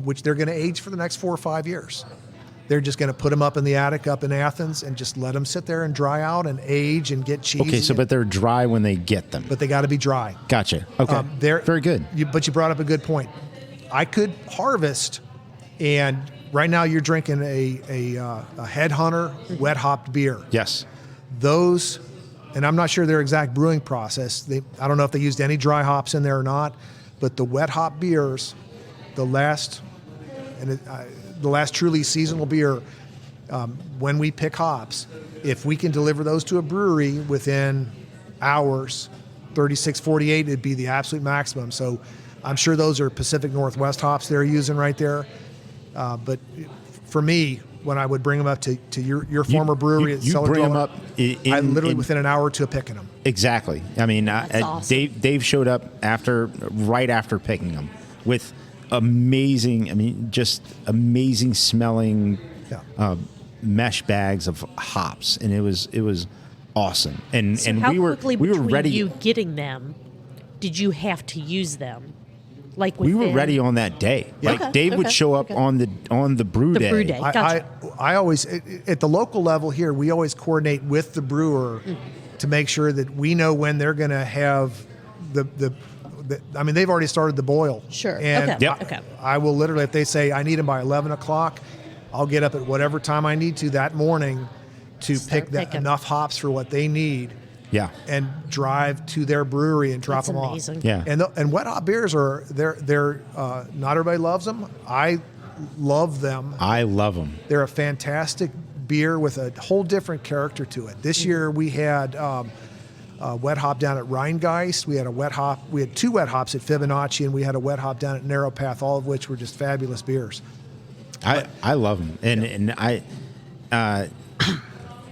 [SPEAKER 2] which they're going to age for the next 4 or 5 years. They're just going to put them up in the attic up in Athens and just let them sit there and dry out and age and get cheesy.
[SPEAKER 1] Okay, so but they're dry when they get them.
[SPEAKER 2] But they got to be dry.
[SPEAKER 1] Gotcha. Okay. Very good.
[SPEAKER 2] But you brought up a good point. I could harvest, and right now you're drinking a Headhunter wet hopped beer.
[SPEAKER 1] Yes.
[SPEAKER 2] Those, and I'm not sure their exact brewing process. I don't know if they used any dry hops in there or not, but the wet hop beers, the last truly seasonal beer, when we pick hops, if we can deliver those to a brewery within hours, 36, 48, it'd be the absolute maximum. So I'm sure those are Pacific Northwest hops they're using right there. But for me, when I would bring them up to your former brewery at Cellar
[SPEAKER 1] bring them
[SPEAKER 2] Dweller,
[SPEAKER 1] up
[SPEAKER 2] I literally within an hour or two of picking them.
[SPEAKER 1] Exactly. I mean,
[SPEAKER 3] awesome.
[SPEAKER 1] Dave showed up right after picking them with just amazing smelling mesh bags of hops, and it was awesome. And
[SPEAKER 3] So
[SPEAKER 1] and
[SPEAKER 3] how
[SPEAKER 1] we were
[SPEAKER 3] quickly
[SPEAKER 1] we were
[SPEAKER 3] between
[SPEAKER 1] ready.
[SPEAKER 3] you getting them, did you have to use them? Like
[SPEAKER 1] We were
[SPEAKER 3] within-
[SPEAKER 1] ready on that day. Like
[SPEAKER 3] Okay,
[SPEAKER 1] Dave would
[SPEAKER 3] okay,
[SPEAKER 1] show up
[SPEAKER 3] okay.
[SPEAKER 1] on the brew day.
[SPEAKER 3] brew day. Gotcha.
[SPEAKER 2] I always, at the local level here, we always coordinate with the brewer to make sure that we know when they're going to have I mean, they've already started the boil.
[SPEAKER 3] Sure.
[SPEAKER 2] And
[SPEAKER 3] Okay. Yep. Okay.
[SPEAKER 2] I will literally, if they say I need them by 11 o'clock, I'll get up at whatever time I need to that morning to
[SPEAKER 3] Start
[SPEAKER 2] pick
[SPEAKER 3] picking.
[SPEAKER 2] enough hops for what they need.
[SPEAKER 1] Yeah.
[SPEAKER 2] And drive to their brewery and drop
[SPEAKER 3] That's
[SPEAKER 2] them
[SPEAKER 3] amazing.
[SPEAKER 2] off.
[SPEAKER 1] Yeah.
[SPEAKER 2] And wet hop beers they're not everybody loves them. I love them.
[SPEAKER 1] I love them.
[SPEAKER 2] They're a fantastic beer with a whole different character to it. This year we had wet hop down at Rheingeist. We had 2 wet hops at Fibonacci, and we had a wet hop down at Narrow Path, all of which were just fabulous beers.
[SPEAKER 1] I love them, and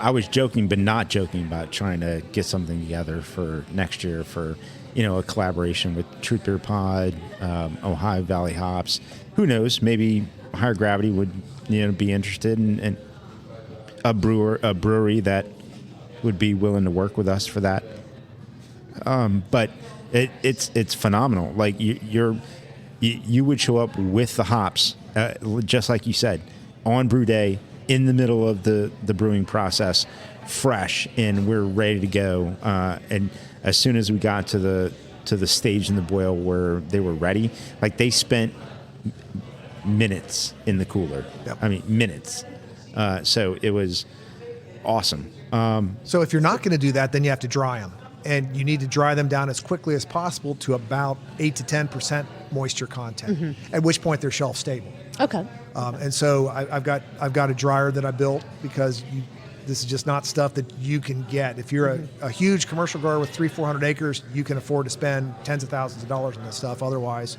[SPEAKER 1] I was joking, but not joking about trying to get something together for next year for, a collaboration with Truth Beer Pod, Ohio Valley Hops. Who knows? Maybe Higher Gravity would, be interested in a brewery that would be willing to work with us for that. But it's phenomenal. Like you would show up with the hops, just like you said, on brew day, in the middle of the brewing process, fresh, and we're ready to go. And as soon as we got to the stage in the boil where they were ready, like they spent minutes in the cooler.
[SPEAKER 2] Yep.
[SPEAKER 1] I mean, minutes. So it was awesome.
[SPEAKER 2] So if you're not going to do that, then you have to dry them. And you need to dry them down as quickly as possible to about 8 to 10% moisture content, at which point they're shelf stable.
[SPEAKER 3] Okay.
[SPEAKER 2] And so I've got a dryer that I built because this is just not stuff that you can get. If you're a huge commercial grower with 300-400 acres, you can afford to spend tens of thousands of dollars on this stuff. Otherwise,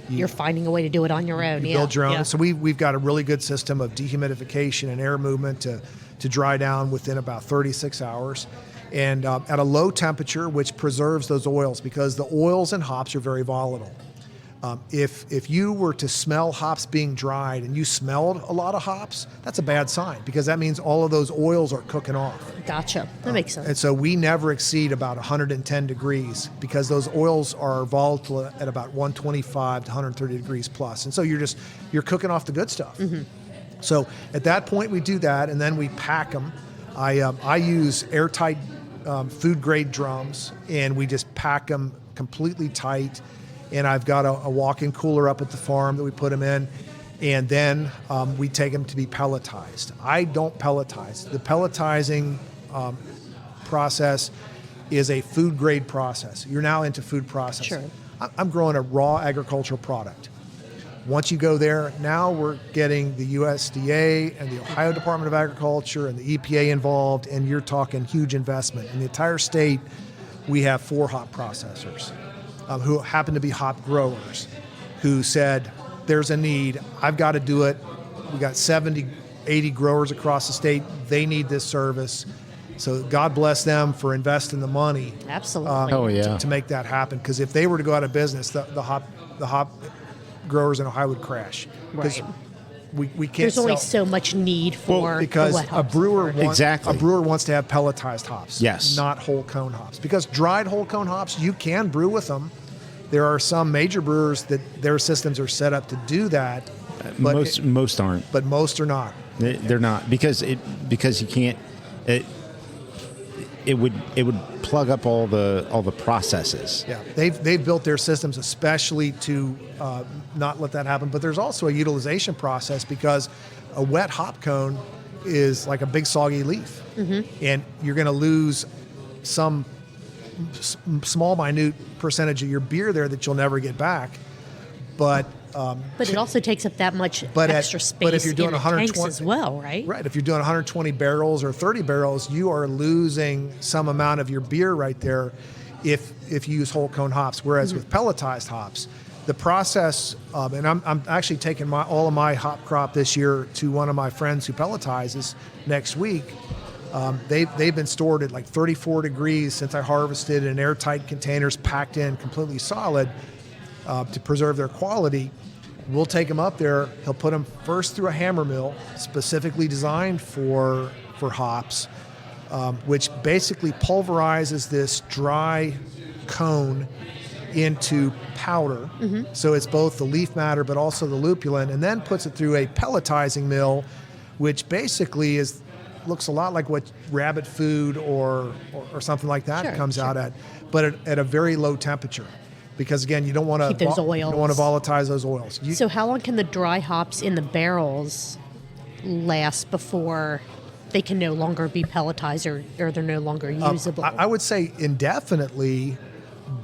[SPEAKER 3] You're finding a way to do it on your own.
[SPEAKER 2] you build your own. So we've got a really good system of dehumidification and air movement to dry down within about 36 hours. And at a low temperature, which preserves those oils, because the oils and hops are very volatile. If you were to smell hops being dried and you smelled a lot of hops, that's a bad sign, because that means all of those oils are cooking off.
[SPEAKER 3] Gotcha. That makes sense.
[SPEAKER 2] And so we never exceed about 110 degrees, because those oils are volatile at about 125 to 130 degrees plus. And so you're cooking off the good stuff. So at that point we do that, and then we pack them. I use airtight food grade drums, and we just pack them completely tight. And I've got a walk-in cooler up at the farm that we put them in, and then we take them to be pelletized. I don't pelletize. The pelletizing process is a food grade process. You're now into food processing.
[SPEAKER 3] Sure.
[SPEAKER 2] I'm growing a raw agricultural product. Once you go there, now we're getting the USDA and the Ohio Department of Agriculture and the EPA involved, and you're talking huge investment. In the entire state, we have 4 hop processors who happen to be hop growers who said, there's a need, I've got to do it. We got 70, 80 growers across the state. They need this service. So God bless them for investing the money.
[SPEAKER 3] Absolutely.
[SPEAKER 2] To make that happen. Because if they were to go out of business, the hop growers in Ohio would crash.
[SPEAKER 3] Right.
[SPEAKER 2] We can't.
[SPEAKER 3] There's only
[SPEAKER 2] sell.
[SPEAKER 3] so much need for
[SPEAKER 2] because
[SPEAKER 3] wet
[SPEAKER 2] a
[SPEAKER 3] hops.
[SPEAKER 2] brewer
[SPEAKER 1] Exactly.
[SPEAKER 2] a brewer wants to have pelletized hops.
[SPEAKER 1] Yes.
[SPEAKER 2] Not whole cone hops. Because dried whole cone hops, you can brew with them. There are some major brewers that their systems are set up to do that. But
[SPEAKER 1] Most aren't.
[SPEAKER 2] But most are not.
[SPEAKER 1] They're not because you can't. It would plug up all the processes.
[SPEAKER 2] Yeah, they've built their systems especially to not let that happen. But there's also a utilization process because a wet hop cone is like a big soggy leaf, and you're going to lose some small, minute percentage of your beer there that you'll never get back. But
[SPEAKER 3] it also takes up that much extra space
[SPEAKER 2] but if you're doing
[SPEAKER 3] in the
[SPEAKER 2] 120
[SPEAKER 3] tanks as well, right?
[SPEAKER 2] Right. If you're doing 120 barrels or 30 barrels, you are losing some amount of your beer right there if you use whole cone hops. Whereas with pelletized hops, the process, and I'm actually taking all of my hop crop this year to one of my friends who pelletizes next week. They've been stored at like 34 degrees since I harvested in airtight containers, packed in completely solid to preserve their quality. We'll take them up there. He'll put them first through a hammer mill specifically designed for hops, which basically pulverizes this dry cone into powder. So it's both the leaf matter but also the lupulin, and then puts it through a pelletizing mill, which basically looks a lot like what rabbit food or something like that comes out at, but at a very low temperature. Because again, you don't want to
[SPEAKER 3] keep those oils.
[SPEAKER 2] You don't want to volatilize those oils.
[SPEAKER 3] So how long can the dry hops in the barrels last before they can no longer be pelletized or they're no longer usable?
[SPEAKER 2] I would say indefinitely,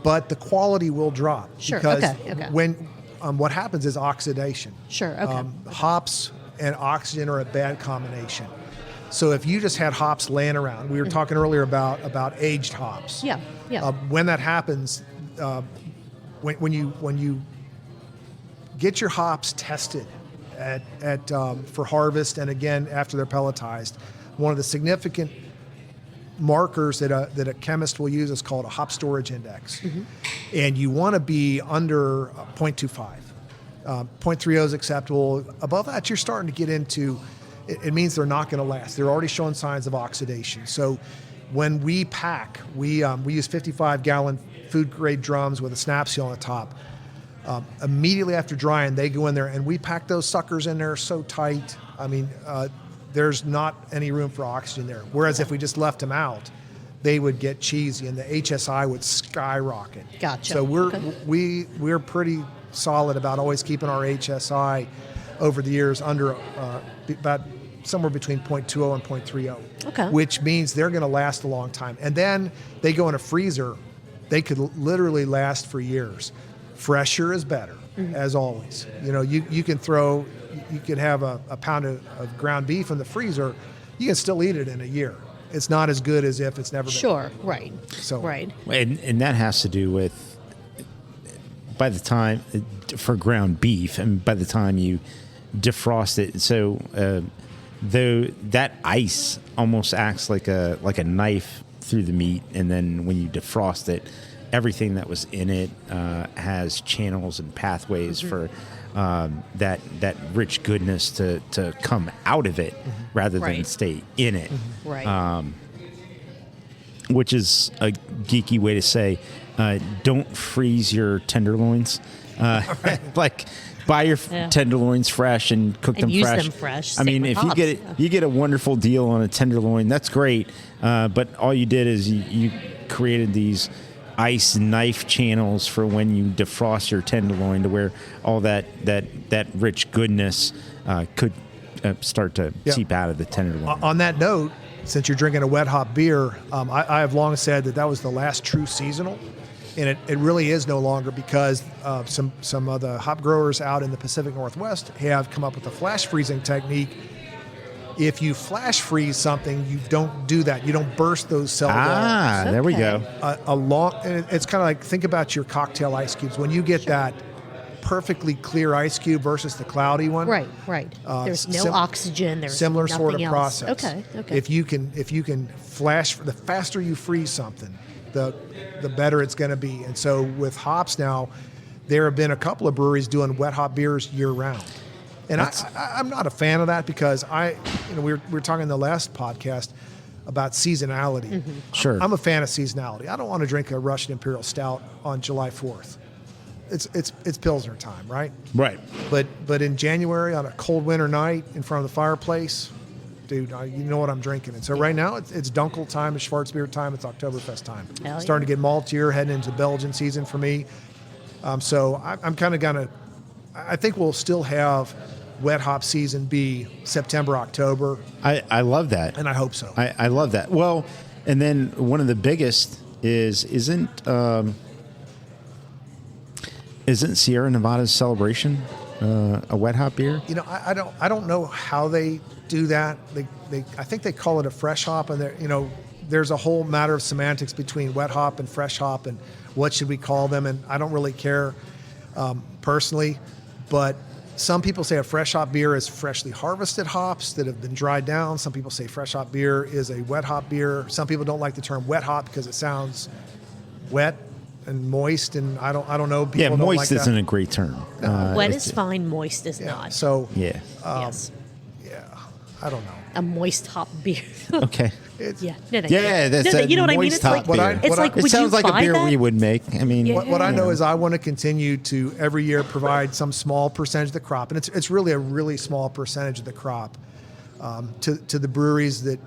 [SPEAKER 2] but the quality will drop.
[SPEAKER 3] Sure.
[SPEAKER 2] Because
[SPEAKER 3] Okay.
[SPEAKER 2] when what happens is oxidation.
[SPEAKER 3] Sure. Okay.
[SPEAKER 2] Hops and oxygen are a bad combination. So if you just had hops laying around, we were talking earlier about aged hops.
[SPEAKER 3] Yeah.
[SPEAKER 2] When that happens, when you get your hops tested for harvest, and again after they're pelletized, one of the significant markers that a chemist will use is called a hop storage index, and you want to be under 0.25. 0.30 is acceptable. Above that, you're starting to get into. It means they're not going to last. They're already showing signs of oxidation. So when we pack, we use 55-gallon food-grade drums with a snap seal on the top. Immediately after drying, they go in there, and we pack those suckers in there so tight. I mean, there's not any room for oxygen there. Whereas if we just left them out, they would get cheesy, and the HSI would skyrocket.
[SPEAKER 3] Gotcha.
[SPEAKER 2] So we're pretty solid about always keeping our HSI over the years under about somewhere between 0.20 and 0.30,
[SPEAKER 3] Okay.
[SPEAKER 2] which means they're going to last a long time. And then they go in a freezer. They could literally last for years. Fresher is better, as always. You know, you could have a pound of ground beef in the freezer. You can still eat it in a year. It's not as good as if it's never been.
[SPEAKER 3] Sure. Right.
[SPEAKER 2] So
[SPEAKER 3] right.
[SPEAKER 1] And that has to do with, by the time, for ground beef, and by the time you defrost it, so though that ice almost acts like a knife through the meat, and then when you defrost it, everything that was in it has channels and pathways for that rich goodness to come out of it rather than
[SPEAKER 3] Right.
[SPEAKER 1] stay in it.
[SPEAKER 3] Right.
[SPEAKER 1] Which is a geeky way to say don't freeze your tenderloins. Like buy your tenderloins fresh and cook them
[SPEAKER 3] use
[SPEAKER 1] fresh.
[SPEAKER 3] them fresh.
[SPEAKER 1] I mean,
[SPEAKER 3] Same
[SPEAKER 1] if
[SPEAKER 3] with
[SPEAKER 1] you
[SPEAKER 3] hops.
[SPEAKER 1] you get a wonderful deal on a tenderloin, that's great. But all you did is you created these ice knife channels for when you defrost your tenderloin, to where all that rich goodness could start to seep out of the tenderloin.
[SPEAKER 2] On that note, since you're drinking a wet hop beer, I have long said that was the last true seasonal, and it really is no longer, because some of the hop growers out in the Pacific Northwest have come up with a flash freezing technique. If you flash freeze something, you don't do that. You don't burst those cell walls.
[SPEAKER 1] There we go.
[SPEAKER 2] It's kind of like, think about your cocktail ice cubes. When you get that perfectly clear ice cube versus the cloudy one,
[SPEAKER 3] Right. There's no oxygen. There's
[SPEAKER 2] similar sort of
[SPEAKER 3] nothing else.
[SPEAKER 2] process.
[SPEAKER 3] Okay.
[SPEAKER 2] If you can flash, the faster you freeze something, the better it's going to be. And so with hops now, there have been a couple of breweries doing wet hop beers year round. And I'm not a fan of that, because we were talking in the last podcast about seasonality.
[SPEAKER 3] Mm-hmm.
[SPEAKER 1] Sure.
[SPEAKER 2] I'm a fan of seasonality. I don't want to drink a Russian Imperial Stout on July 4th. It's Pilsner time, right?
[SPEAKER 1] Right.
[SPEAKER 2] But in January, on a cold winter night in front of the fireplace, dude, you know what I'm drinking. And so right now it's Dunkel time, it's Schwarzbier time, it's Oktoberfest time. Starting to get maltier, heading into Belgian season for me. So I'm kind of gonna. I think we'll still have wet hop season be September, October.
[SPEAKER 1] I love that.
[SPEAKER 2] And I hope so.
[SPEAKER 1] I love that. Well, and then one of the biggest isn't Sierra Nevada's Celebration a wet hop beer?
[SPEAKER 2] I don't know how they do that. I think they call it a fresh hop, and there's a whole matter of semantics between wet hop and fresh hop, and what should we call them? And I don't really care personally, but some people say a fresh hop beer is freshly harvested hops that have been dried down. Some people say fresh hop beer is a wet hop beer. Some people don't like the term wet hop because it sounds wet and moist, and I don't know. People don't
[SPEAKER 1] moist
[SPEAKER 2] like that.
[SPEAKER 1] isn't a great term.
[SPEAKER 3] Wet is fine, moist is not.
[SPEAKER 2] So
[SPEAKER 3] Yes.
[SPEAKER 2] I don't know.
[SPEAKER 3] A moist hop beer.
[SPEAKER 1] Okay.
[SPEAKER 3] Yeah.
[SPEAKER 1] That's
[SPEAKER 3] you know what I mean?
[SPEAKER 1] moist
[SPEAKER 3] It's like,
[SPEAKER 1] hop beer.
[SPEAKER 3] would
[SPEAKER 1] It sounds
[SPEAKER 3] you
[SPEAKER 1] like a
[SPEAKER 3] buy
[SPEAKER 1] beer
[SPEAKER 3] that?
[SPEAKER 1] we would make. I mean,
[SPEAKER 2] What I know is I want to continue to every year provide some small percentage of the crop, and it's really a really small percentage of the crop to the breweries that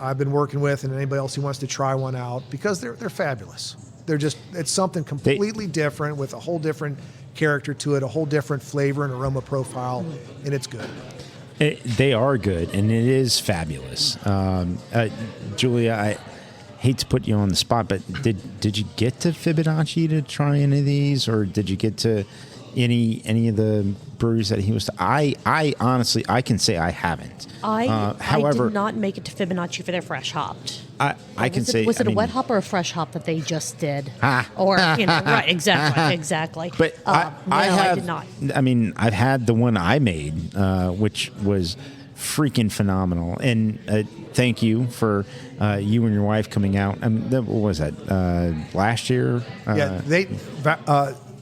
[SPEAKER 2] I've been working with, and anybody else who wants to try one out, because they're fabulous. It's something completely different with a whole different character to it, a whole different flavor and aroma profile, and it's good.
[SPEAKER 1] They are good, and it is fabulous. Julia, I hate to put you on the spot, but did you get to Fibonacci to try any of these, or did you get to any of the breweries that he was? I honestly, I can say I haven't.
[SPEAKER 3] I
[SPEAKER 1] However,
[SPEAKER 3] did not make it to Fibonacci for their fresh hopped.
[SPEAKER 1] Was
[SPEAKER 3] it a wet hop or a fresh hop that they just did? Or right, exactly.
[SPEAKER 1] But
[SPEAKER 3] I did not.
[SPEAKER 1] I mean, I've had the one I made, which was freaking phenomenal. And thank you for you and your wife coming out. What was that? Last year?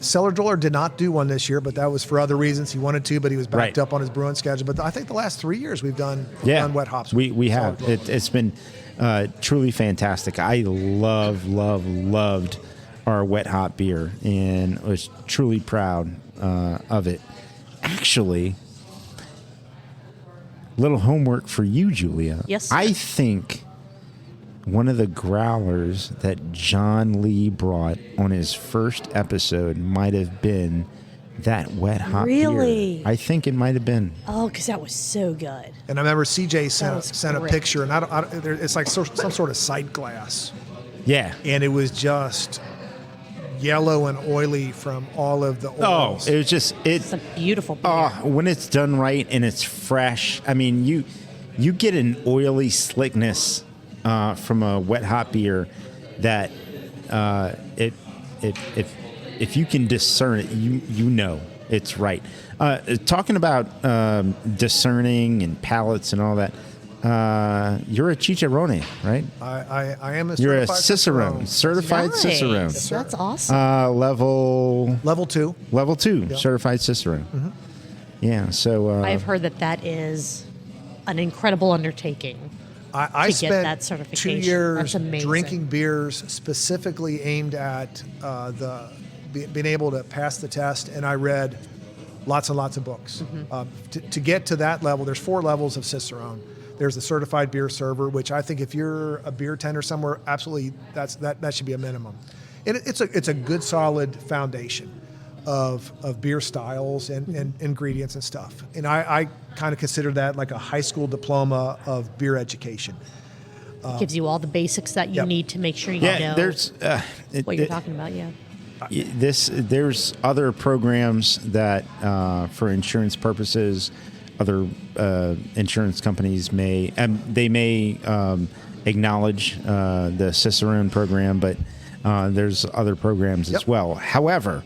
[SPEAKER 2] Cellar Dweller did not do one this year, but that was for other reasons. He wanted to, but he was backed up on his brewing schedule. But I think the last 3 years we've done wet hops.
[SPEAKER 1] We have. It's been truly fantastic. I loved our wet hop beer, and was truly proud of it. Actually, little homework for you, Julia.
[SPEAKER 3] Yes, sir.
[SPEAKER 1] I think one of the growlers that John Lee brought on his first episode might have been that wet hop
[SPEAKER 3] Really?
[SPEAKER 1] beer. I think it might have been.
[SPEAKER 3] Oh, because that was so good.
[SPEAKER 2] And I remember CJ
[SPEAKER 3] was
[SPEAKER 2] sent a
[SPEAKER 3] great.
[SPEAKER 2] picture, and it's like some sort of sight glass,
[SPEAKER 1] Yeah.
[SPEAKER 2] and it was just yellow and oily from all of the oils.
[SPEAKER 1] It was just
[SPEAKER 3] It's a beautiful beer.
[SPEAKER 1] when it's done right and it's fresh. I mean, you get an oily slickness from a wet hop beer that if you can discern it, you know it's right. Talking about discerning and palates and all that, you're a chicharrone, right?
[SPEAKER 2] I am a
[SPEAKER 1] You're a
[SPEAKER 2] certified
[SPEAKER 1] certified
[SPEAKER 3] Nice.
[SPEAKER 1] Cicerone.
[SPEAKER 3] That's awesome.
[SPEAKER 1] Level
[SPEAKER 2] 2.
[SPEAKER 1] certified Cicerone.
[SPEAKER 2] Mm-hmm.
[SPEAKER 1] Yeah, so
[SPEAKER 3] I've heard that is an incredible undertaking.
[SPEAKER 2] I
[SPEAKER 3] to
[SPEAKER 2] spent
[SPEAKER 3] get that
[SPEAKER 2] 2
[SPEAKER 3] certification.
[SPEAKER 2] years
[SPEAKER 3] That's amazing.
[SPEAKER 2] drinking beers specifically aimed at being able to pass the test, and I read lots and lots of books. To get to that level, there's 4 levels of Cicerone. There's the certified beer server, which I think if you're a beer tender somewhere, absolutely that should be a minimum. And it's a good solid foundation of beer styles and ingredients and stuff. And I kind of consider that like a high school diploma of beer education.
[SPEAKER 3] Gives you all the basics that you
[SPEAKER 2] Yep.
[SPEAKER 3] need to make sure you
[SPEAKER 1] Yeah,
[SPEAKER 3] know
[SPEAKER 1] there's
[SPEAKER 3] what you're talking about. Yeah.
[SPEAKER 1] there's other programs that for insurance purposes, other insurance companies may acknowledge the Cicerone program, but there's other programs as
[SPEAKER 2] Yep.
[SPEAKER 1] well. However,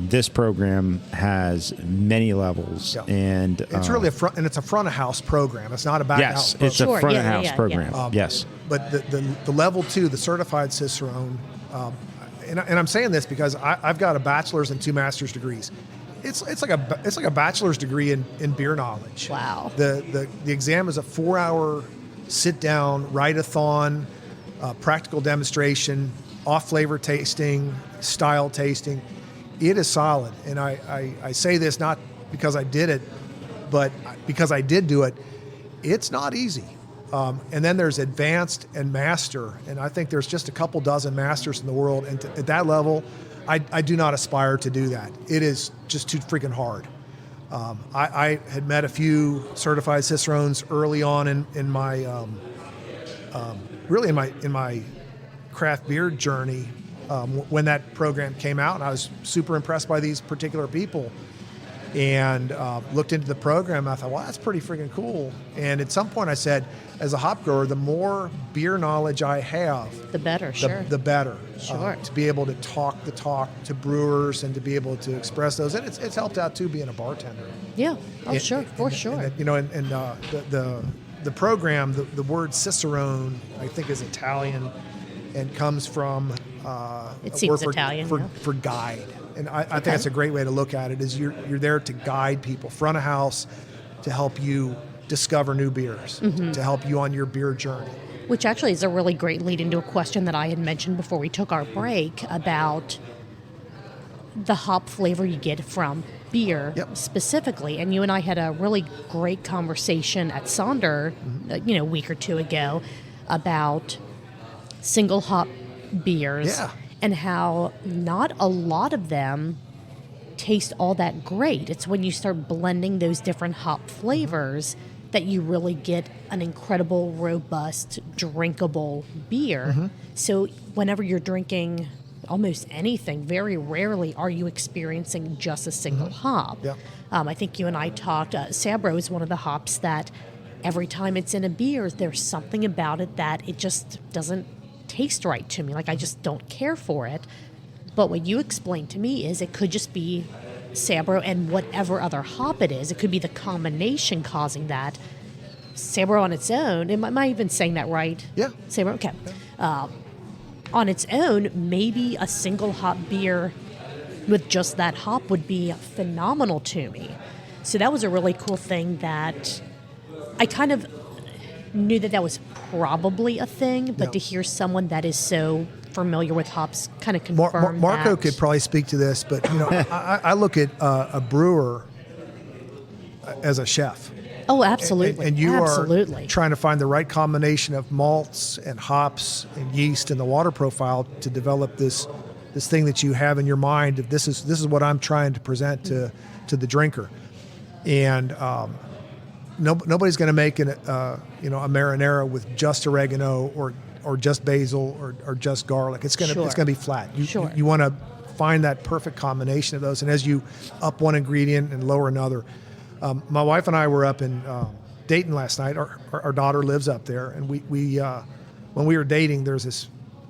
[SPEAKER 1] this program has many levels,
[SPEAKER 2] Yep.
[SPEAKER 1] and
[SPEAKER 2] It's really it's a front of house program. It's not a back house
[SPEAKER 1] yes,
[SPEAKER 2] program.
[SPEAKER 1] it's a
[SPEAKER 3] Sure,
[SPEAKER 1] front
[SPEAKER 3] yeah,
[SPEAKER 1] of
[SPEAKER 3] yeah,
[SPEAKER 1] house
[SPEAKER 3] yeah,
[SPEAKER 1] program.
[SPEAKER 3] yeah.
[SPEAKER 1] Yes.
[SPEAKER 2] But the level 2, the certified Cicerone, and I'm saying this because I've got a bachelor's and 2 master's degrees. It's like a bachelor's degree in beer knowledge.
[SPEAKER 3] Wow.
[SPEAKER 2] The exam is a 4-hour sit down, write-a-thon, practical demonstration, off flavor tasting, style tasting. It is solid, and I say this not because I did it, but because I did do it. It's not easy. And then there's advanced and master, and I think there's just a couple dozen masters in the world. And at that level, I do not aspire to do that. It is just too freaking hard. I had met a few certified Cicerones early on in my really in my craft beer journey when that program came out, and I was super impressed by these particular people. And looked into the program. And I thought, well, that's pretty freaking cool. And at some point I said, as a hop grower, the more beer knowledge I have,
[SPEAKER 3] The better, sure.
[SPEAKER 2] the better.
[SPEAKER 3] Sure.
[SPEAKER 2] To be able to talk the talk to brewers and to be able to express those. And it's helped out too being a bartender.
[SPEAKER 3] Yeah. Oh,
[SPEAKER 2] And-
[SPEAKER 3] sure. For
[SPEAKER 2] and-
[SPEAKER 3] sure.
[SPEAKER 2] and, you know, and the program, the word Cicerone, I think is Italian and comes from
[SPEAKER 3] It
[SPEAKER 2] a
[SPEAKER 3] seems
[SPEAKER 2] word for,
[SPEAKER 3] Italian,
[SPEAKER 2] for,
[SPEAKER 3] yeah.
[SPEAKER 2] for guide. And I think that's a great way to look at it, is you're there to guide people, front of house, to help you discover new beers,
[SPEAKER 3] Mm-hmm.
[SPEAKER 2] to help you on your beer journey.
[SPEAKER 3] Which actually is a really great lead into a question that I had mentioned before we took our break about the hop flavor you get from beer
[SPEAKER 2] Yep.
[SPEAKER 3] specifically. And you and I had a really great conversation at Sonder, a week or 2 ago about single hop beers
[SPEAKER 2] Yeah.
[SPEAKER 3] and how not a lot of them taste all that great. It's when you start blending those different hop flavors that you really get an incredible, robust, drinkable beer. So whenever you're drinking almost anything, very rarely are you experiencing just a single hop.
[SPEAKER 2] Yeah.
[SPEAKER 3] I think you and I talked, Sabro is one of the hops that every time it's in a beer, there's something about it that it just doesn't taste right to me. Like, I just don't care for it. But what you explained to me is it could just be Sabro and whatever other hop it is. It could be the combination causing that. Sabro on its own, am I even saying that right?
[SPEAKER 2] Yeah.
[SPEAKER 3] Sabro, okay. On its own, maybe a single hop beer with just that hop would be phenomenal to me. So that was a really cool thing that I kind of knew that was probably a thing, but
[SPEAKER 2] Yeah.
[SPEAKER 3] to hear someone that is so familiar with hops kind of confirm
[SPEAKER 2] Marco
[SPEAKER 3] that.
[SPEAKER 2] could probably speak to this, but I look at a brewer as a chef.
[SPEAKER 3] Oh, absolutely.
[SPEAKER 2] And you
[SPEAKER 3] absolutely.
[SPEAKER 2] are trying to find the right combination of malts and hops and yeast and the water profile to develop this thing that you have in your mind. This is what I'm trying to present to the drinker. And nobody's going to make a marinara with just oregano or just basil or just garlic. It's going to be flat. You want to find that perfect combination of those. And as you up one ingredient and lower another. My wife and I were up in Dayton last night. Our daughter lives up there, and we when we were dating, there's this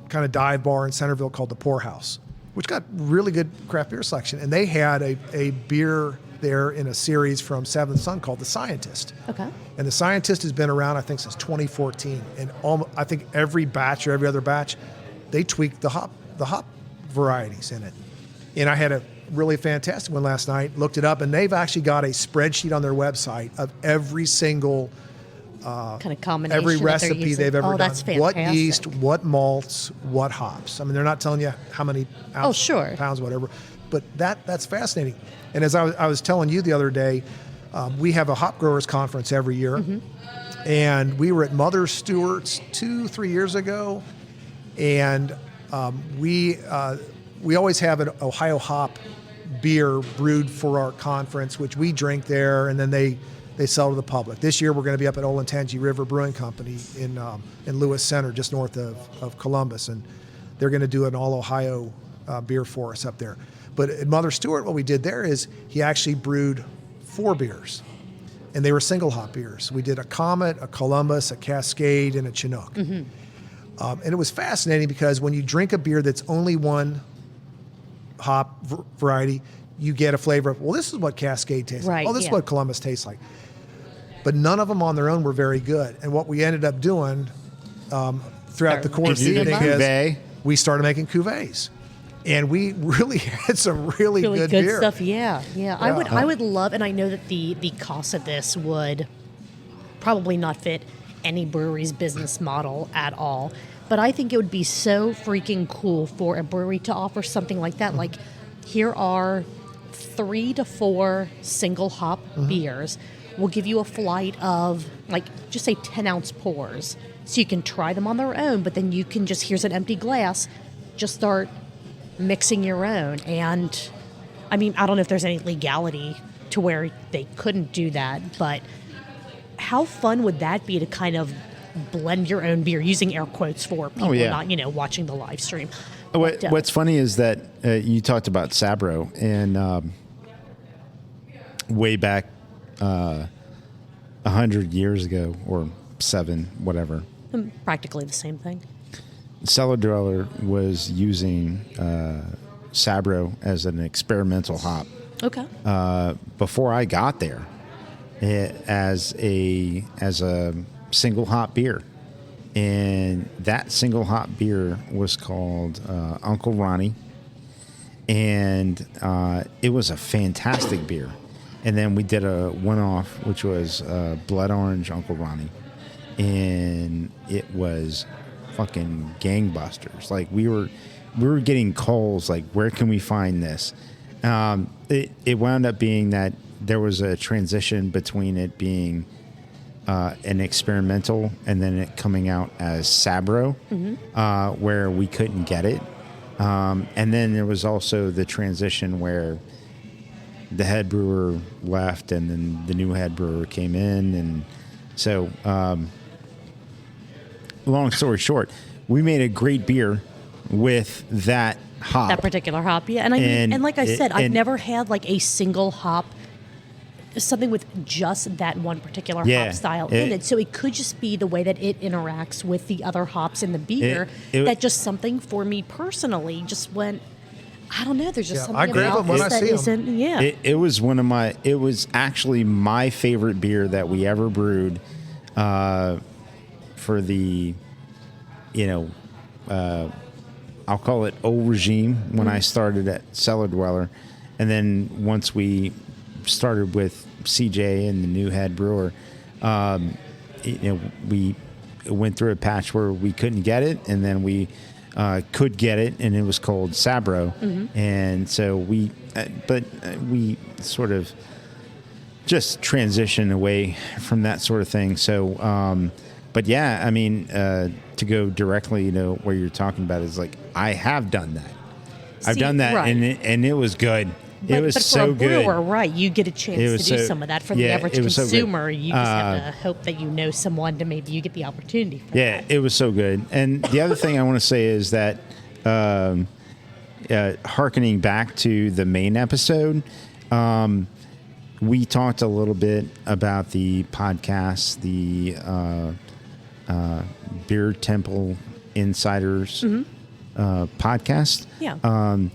[SPEAKER 2] kind of dive bar in Centerville called the Pour House, which got really good craft beer selection. And they had a beer there in a series from Seventh Son called The Scientist.
[SPEAKER 3] Okay.
[SPEAKER 2] And The Scientist has been around, I think, since 2014. And I think every batch or every other batch, they tweaked the hop varieties in it. And I had a really fantastic one last night, looked it up, and they've actually got a spreadsheet on their website of every single
[SPEAKER 3] kind of combination.
[SPEAKER 2] every
[SPEAKER 3] that they're
[SPEAKER 2] recipe
[SPEAKER 3] using.
[SPEAKER 2] they've ever done.
[SPEAKER 3] That's fantastic.
[SPEAKER 2] What yeast, what malts, what hops. I mean, they're not telling you how many
[SPEAKER 3] sure.
[SPEAKER 2] pounds, whatever. But that's fascinating. And as I was telling you the other day, we have a hop growers conference every year.
[SPEAKER 3] Mm-hmm.
[SPEAKER 2] And we were at Mother Stewart's 2-3 years ago. And we always have an Ohio hop beer brewed for our conference, which we drink there, and then they sell to the public. This year we're going to be up at Olentangy River Brewing Company in Lewis Center, just north of Columbus, and they're going to do an all Ohio beer for us up there. But at Mother Stewart, what we did there is he actually brewed 4 beers, and they were single hop beers. We did a Comet, a Columbus, a Cascade, and a Chinook.
[SPEAKER 3] Mm-hmm.
[SPEAKER 2] And it was fascinating because when you drink a beer that's only one hop variety, you get a flavor of, well, this is what Cascade tastes like.
[SPEAKER 3] Right,
[SPEAKER 2] Oh, this is
[SPEAKER 3] yeah.
[SPEAKER 2] what Columbus tastes like. But none of them on their own were very good. And what we ended up doing throughout the course of the
[SPEAKER 1] Did you
[SPEAKER 2] evening
[SPEAKER 1] do the
[SPEAKER 2] is
[SPEAKER 1] cuvee?
[SPEAKER 2] we started making cuvées. And we really had some really good beer.
[SPEAKER 3] stuff. Yeah. I would love, and I know that the cost of this would probably not fit any brewery's business model at all. But I think it would be so freaking cool for a brewery to offer something like that. Like, here are 3 to 4 single hop beers. We'll give you a flight of, like, just say 10-ounce pours. So you can try them on their own, but then you can just, here's an empty glass, just start mixing your own. And, I mean, I don't know if there's any legality to where they couldn't do that, but how fun would that be to kind of blend your own beer, using air quotes for people not, watching the live stream.
[SPEAKER 1] What's funny is that you talked about Sabro, and way back 100 years ago, or 7, whatever,
[SPEAKER 3] Practically the same thing.
[SPEAKER 1] Cellar Dweller was using Sabro as an experimental hop.
[SPEAKER 3] Okay.
[SPEAKER 1] Before I got there, as a single hop beer, and that single hop beer was called Uncle Ronnie, and it was a fantastic beer. And then we did a one-off, which was Blood Orange Uncle Ronnie, and it was fucking gangbusters. Like, we were getting calls like, where can we find this? It wound up being that there was a transition between it being an experimental and then it coming out as Sabro, where we couldn't get it. And then there was also the transition where the head brewer left and then the new head brewer came in. And so, long story short, we made a great beer with that hop.
[SPEAKER 3] That particular hop, yeah. And I mean, and like I said, I've never had like a single hop, something with just that one particular hop style in it. So it could just be the way that it interacts with the other hops in the beer. That just something for me personally just went, I don't know. There's just something about this that isn't. Yeah.
[SPEAKER 1] It was it was actually my favorite beer that we ever brewed for the, I'll call it old regime when I started at Cellar Dweller. And then once we started with CJ and the new head brewer, we went through a patch where we couldn't get it, and then we could get it, and it was called Sabro. And so we sort of just transitioned away from that sort of thing. So, but yeah, I mean, to go directly, where you're talking about is like, I have done that. I've done that, right. and it was good. It was so good.
[SPEAKER 3] For a brewer, right, you get a chance to do some of that. For the average consumer, you just have to hope that you know someone to maybe you get the opportunity for that.
[SPEAKER 1] It was so good. And the other thing I want to say is that, hearkening back to the main episode, we talked a little bit about the podcast, the Beer Temple Insiders podcast.
[SPEAKER 3] Yeah.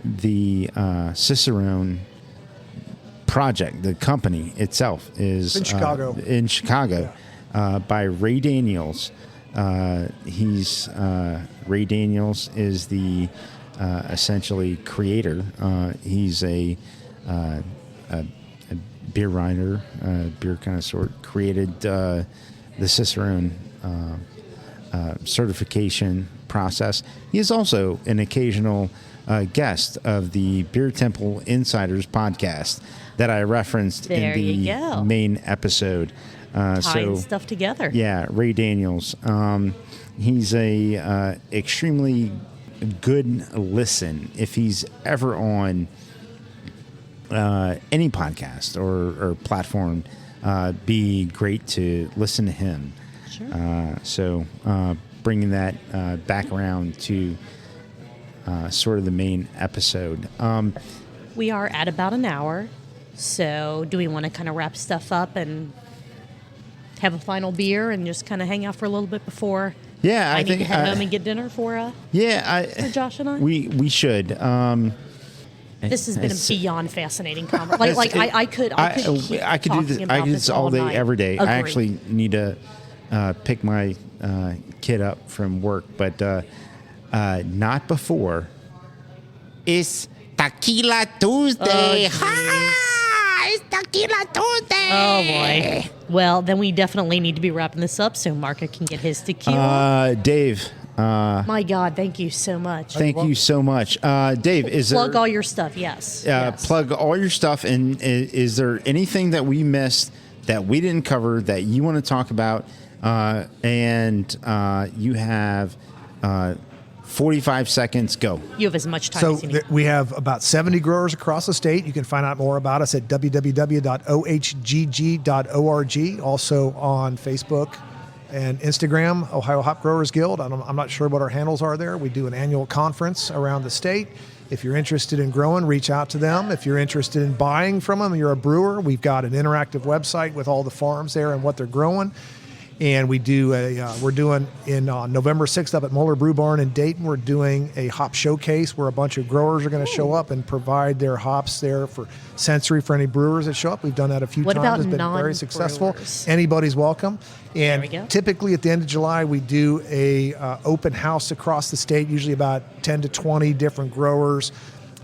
[SPEAKER 1] The Cicerone project, the company itself, is
[SPEAKER 2] in Chicago.
[SPEAKER 1] By Ray Daniels. He's Ray Daniels is the essentially creator. He's a beer writer, beer connoisseur. Created the Cicerone certification process. He is also an occasional guest of the Beer Temple Insiders podcast that I referenced
[SPEAKER 3] There
[SPEAKER 1] in
[SPEAKER 3] you
[SPEAKER 1] the
[SPEAKER 3] go.
[SPEAKER 1] main episode.
[SPEAKER 3] Tying stuff together.
[SPEAKER 1] Yeah, Ray Daniels. He's a extremely good listen. If he's ever on any podcast or platform, be great to listen to him.
[SPEAKER 3] Sure.
[SPEAKER 1] So bringing that back around to sort of the main episode.
[SPEAKER 3] We are at about an hour, so do we want to kind of wrap stuff up and have a final beer and just kind of hang out for a little bit before
[SPEAKER 1] Yeah,
[SPEAKER 3] I
[SPEAKER 1] I
[SPEAKER 3] need
[SPEAKER 1] think
[SPEAKER 3] to head home and get dinner for Josh and I?
[SPEAKER 1] We should.
[SPEAKER 3] This has been a beyond fascinating conversation. I could keep
[SPEAKER 1] I could do
[SPEAKER 3] talking
[SPEAKER 1] this.
[SPEAKER 3] about
[SPEAKER 1] I could do this all day,
[SPEAKER 3] night.
[SPEAKER 1] every day. I
[SPEAKER 3] Agreed.
[SPEAKER 1] actually need to pick my kid up from work, but not before. It's Tequila Tuesday. It's Tequila Tuesday.
[SPEAKER 3] Oh boy. Well, then we definitely need to be wrapping this up so Marco can get his tequila.
[SPEAKER 1] Dave.
[SPEAKER 3] My God, thank you so much.
[SPEAKER 1] Thank you so much, Dave. Is
[SPEAKER 3] Plug
[SPEAKER 1] there
[SPEAKER 3] all your stuff. Yes. Yes.
[SPEAKER 1] plug all your stuff? And is there anything that we missed that we didn't cover that you want to talk about? And you have 45 seconds. Go.
[SPEAKER 3] You have as much time
[SPEAKER 2] So
[SPEAKER 3] as you need.
[SPEAKER 2] we have about 70 growers across the state. You can find out more about us at www.ohgg.org. Also on Facebook and Instagram, Ohio Hop Growers Guild. I'm not sure what our handles are there. We do an annual conference around the state. If you're interested in growing, reach out to them. If you're interested in buying from them, you're a brewer, we've got an interactive website with all the farms there and what they're growing. And we do we're doing in November 6th up at Moeller Brew Barn in Dayton, we're doing a hop showcase where a bunch of growers are going to show up and provide their hops there for sensory for any brewers that show up. We've done that a few
[SPEAKER 3] What
[SPEAKER 2] times.
[SPEAKER 3] about
[SPEAKER 2] It's been very successful.
[SPEAKER 3] non-brewers?
[SPEAKER 2] Anybody's welcome. And
[SPEAKER 3] we go.
[SPEAKER 2] typically at the end of July, we do a open house across the state, usually about 10 to 20 different growers.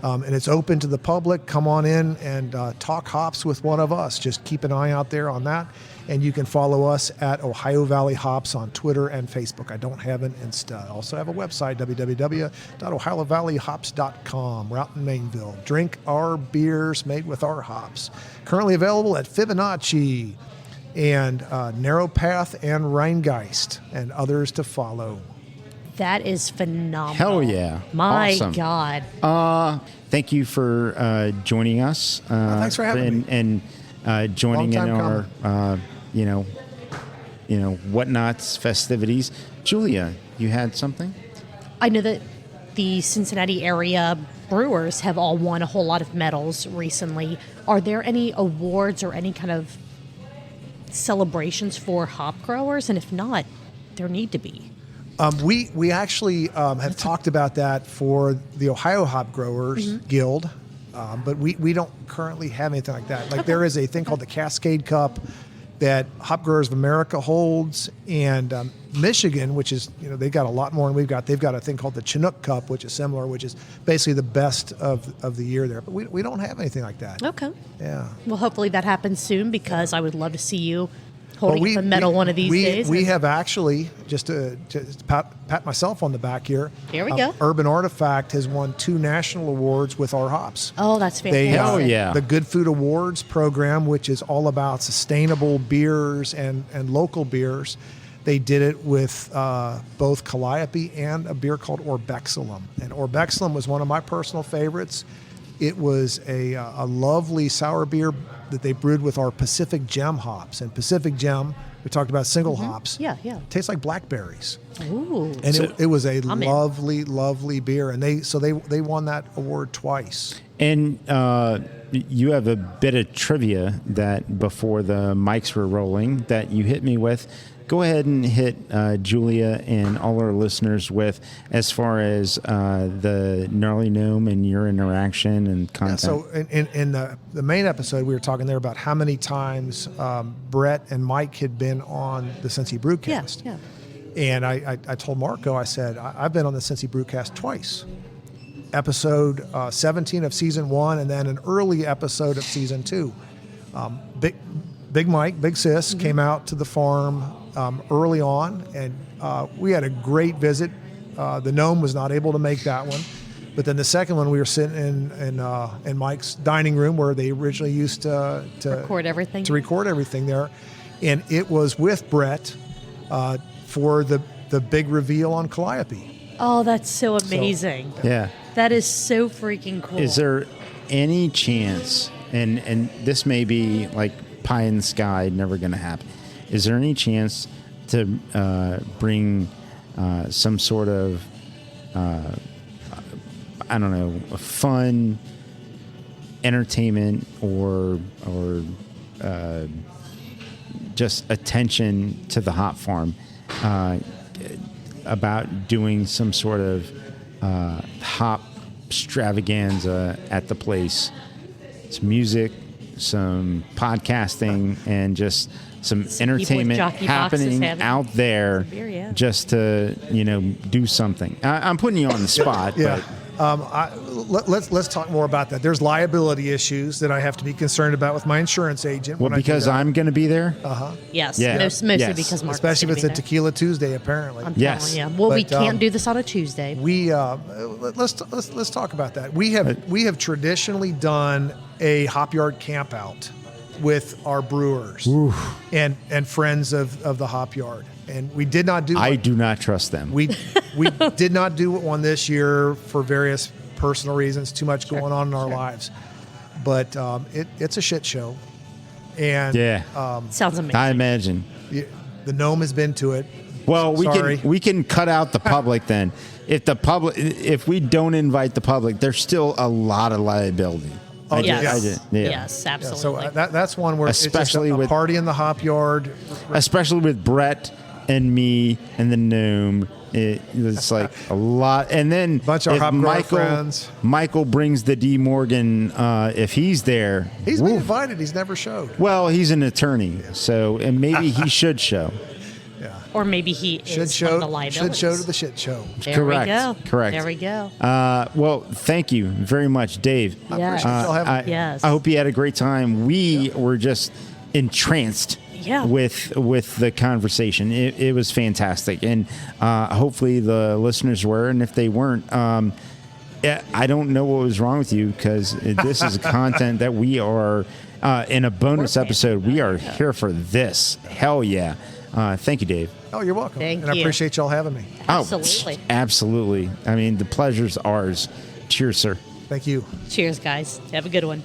[SPEAKER 2] And it's open to the public. Come on in and talk hops with one of us. Just keep an eye out there on that. And you can follow us at Ohio Valley Hops on Twitter and Facebook. I don't have an Insta. I also have a website, www.ohiovalleyhops.com. We're out in Mainville. Drink our beers made with our hops. Currently available at Fibonacci and Narrow Path and Rheingeist and others to follow.
[SPEAKER 3] That is phenomenal.
[SPEAKER 1] Hell yeah.
[SPEAKER 3] My
[SPEAKER 1] Awesome.
[SPEAKER 3] God.
[SPEAKER 1] Thank you for joining us.
[SPEAKER 2] Thanks for having me.
[SPEAKER 1] And joining in
[SPEAKER 2] Long time
[SPEAKER 1] our, whatnots festivities. Julia, you had something?
[SPEAKER 3] I know that the Cincinnati area brewers have all won a whole lot of medals recently. Are there any awards or any kind of celebrations for hop growers? And if not, there need to be.
[SPEAKER 2] We actually have talked about that for the Ohio Hop Growers Guild, but we don't currently have anything like that. Like there is a thing called the Cascade Cup that Hop Growers of America holds, and Michigan, which is, they've got a lot more than we've got. They've got a thing called the Chinook Cup, which is similar, which is basically the best of the year there. But we don't have anything like that.
[SPEAKER 3] Okay.
[SPEAKER 2] Yeah.
[SPEAKER 3] Well, hopefully that happens soon because I would love to see you holding up a medal one of these days.
[SPEAKER 2] We have actually, just to pat myself on the back here.
[SPEAKER 3] Here we go.
[SPEAKER 2] Urban Artifact has won 2 national awards with our hops.
[SPEAKER 3] Oh, that's fantastic.
[SPEAKER 1] Hell yeah.
[SPEAKER 2] The Good Food Awards program, which is all about sustainable beers and local beers. They did it with both Calliope and a beer called Orbexilum. And Orbexilum was one of my personal favorites. It was a lovely sour beer that they brewed with our Pacific Gem hops. And Pacific Gem, we talked about single hops.
[SPEAKER 3] Yeah.
[SPEAKER 2] Tastes like blackberries.
[SPEAKER 3] Ooh.
[SPEAKER 2] And it was a
[SPEAKER 3] I'm in.
[SPEAKER 2] lovely, lovely beer. And they won that award twice.
[SPEAKER 1] And you have a bit of trivia that before the mics were rolling that you hit me with. Go ahead and hit Julia and all our listeners with as far as the Gnarly Gnome and your interaction and content.
[SPEAKER 2] Yeah, so in the main episode, we were talking there about how many times Brett and Mike had been on the Cincy Brewcast.
[SPEAKER 3] Yeah.
[SPEAKER 2] And I told Marco, I said, I've been on the Cincy Brewcast twice. Episode 17 of season 1 and then an early episode of season 2. Big Mike, Big Sis, came out to the farm early on, and we had a great visit. The gnome was not able to make that one, but then the second one we were sitting in Mike's dining room where they originally used to
[SPEAKER 3] Record everything.
[SPEAKER 2] record everything there, and it was with Brett for the big reveal on Calliope.
[SPEAKER 3] Oh, that's so amazing.
[SPEAKER 1] Yeah.
[SPEAKER 3] That is so freaking cool.
[SPEAKER 1] Is there any chance, and this may be like pie in the sky, never going to happen, is there any chance to bring some sort of, I don't know, a fun entertainment or just attention to the hop farm about doing some sort of hop extravaganza at the place? Some music, some podcasting, and just some entertainment happening out there,
[SPEAKER 3] beer, yeah.
[SPEAKER 1] just to do something. I'm putting you on the spot.
[SPEAKER 2] Yeah.
[SPEAKER 1] But
[SPEAKER 2] Let's talk more about that. There's liability issues that I have to be concerned about with my insurance agent.
[SPEAKER 1] well,
[SPEAKER 2] when I do
[SPEAKER 1] because
[SPEAKER 2] that.
[SPEAKER 1] I'm going to be there.
[SPEAKER 3] Yes,
[SPEAKER 1] Yeah.
[SPEAKER 3] mostly
[SPEAKER 1] Yes.
[SPEAKER 3] because Mark's
[SPEAKER 2] Especially if
[SPEAKER 3] gonna
[SPEAKER 2] it's a
[SPEAKER 3] be there.
[SPEAKER 2] Tequila Tuesday, apparently.
[SPEAKER 3] I'm
[SPEAKER 1] Yes.
[SPEAKER 3] telling you. Well, we
[SPEAKER 2] But,
[SPEAKER 3] can't do this on a Tuesday.
[SPEAKER 2] We let's talk about that. We have traditionally done a hop yard camp out with our brewers and friends of the hop yard, and we did not do.
[SPEAKER 1] I do not trust them.
[SPEAKER 2] We did not do one this year for various personal reasons. Too much going on in our lives, but it's a shit show, and
[SPEAKER 3] Sounds amazing.
[SPEAKER 1] I imagine.
[SPEAKER 2] the gnome has been to it.
[SPEAKER 1] Well,
[SPEAKER 2] Sorry.
[SPEAKER 1] we can cut out the public then. If we don't invite the public, there's still a lot of liability.
[SPEAKER 3] Yes.
[SPEAKER 1] Yeah.
[SPEAKER 3] Yes,
[SPEAKER 2] Yeah,
[SPEAKER 3] absolutely.
[SPEAKER 2] so that's one where
[SPEAKER 1] Especially
[SPEAKER 2] it's just a
[SPEAKER 1] with-
[SPEAKER 2] party in the hop yard.
[SPEAKER 1] Especially with Brett and me and the gnome. It's like a lot. And then
[SPEAKER 2] Bunch of
[SPEAKER 1] if
[SPEAKER 2] hop girlfriends.
[SPEAKER 1] Michael brings the D. Morgan, if he's there.
[SPEAKER 2] He's been
[SPEAKER 1] woof.
[SPEAKER 2] invited. He's never showed.
[SPEAKER 1] Well, he's an attorney, so and maybe he should show.
[SPEAKER 2] Yeah.
[SPEAKER 3] or maybe he
[SPEAKER 2] Should
[SPEAKER 3] is one of the
[SPEAKER 2] show
[SPEAKER 3] liabilities.
[SPEAKER 2] to the shit show.
[SPEAKER 3] There
[SPEAKER 1] Correct.
[SPEAKER 3] we go.
[SPEAKER 1] Correct.
[SPEAKER 3] There we go.
[SPEAKER 1] Well, thank you very much, Dave.
[SPEAKER 2] I
[SPEAKER 3] Yes.
[SPEAKER 2] appreciate y'all having me.
[SPEAKER 3] Yes.
[SPEAKER 1] I hope you had a great time. We were just entranced
[SPEAKER 3] Yeah.
[SPEAKER 1] with the conversation. It was fantastic, and hopefully the listeners were. And if they weren't, I don't know what was wrong with you, because this is content that we are in a bonus episode. We are here for this. Hell yeah! Thank you, Dave.
[SPEAKER 2] Oh, you're welcome.
[SPEAKER 3] Thank
[SPEAKER 2] and I
[SPEAKER 3] you.
[SPEAKER 2] appreciate y'all having me.
[SPEAKER 3] Absolutely.
[SPEAKER 1] Oh, absolutely. I mean, the pleasure's ours. Cheers, sir.
[SPEAKER 2] Thank you.
[SPEAKER 3] Cheers, guys. Have a good one.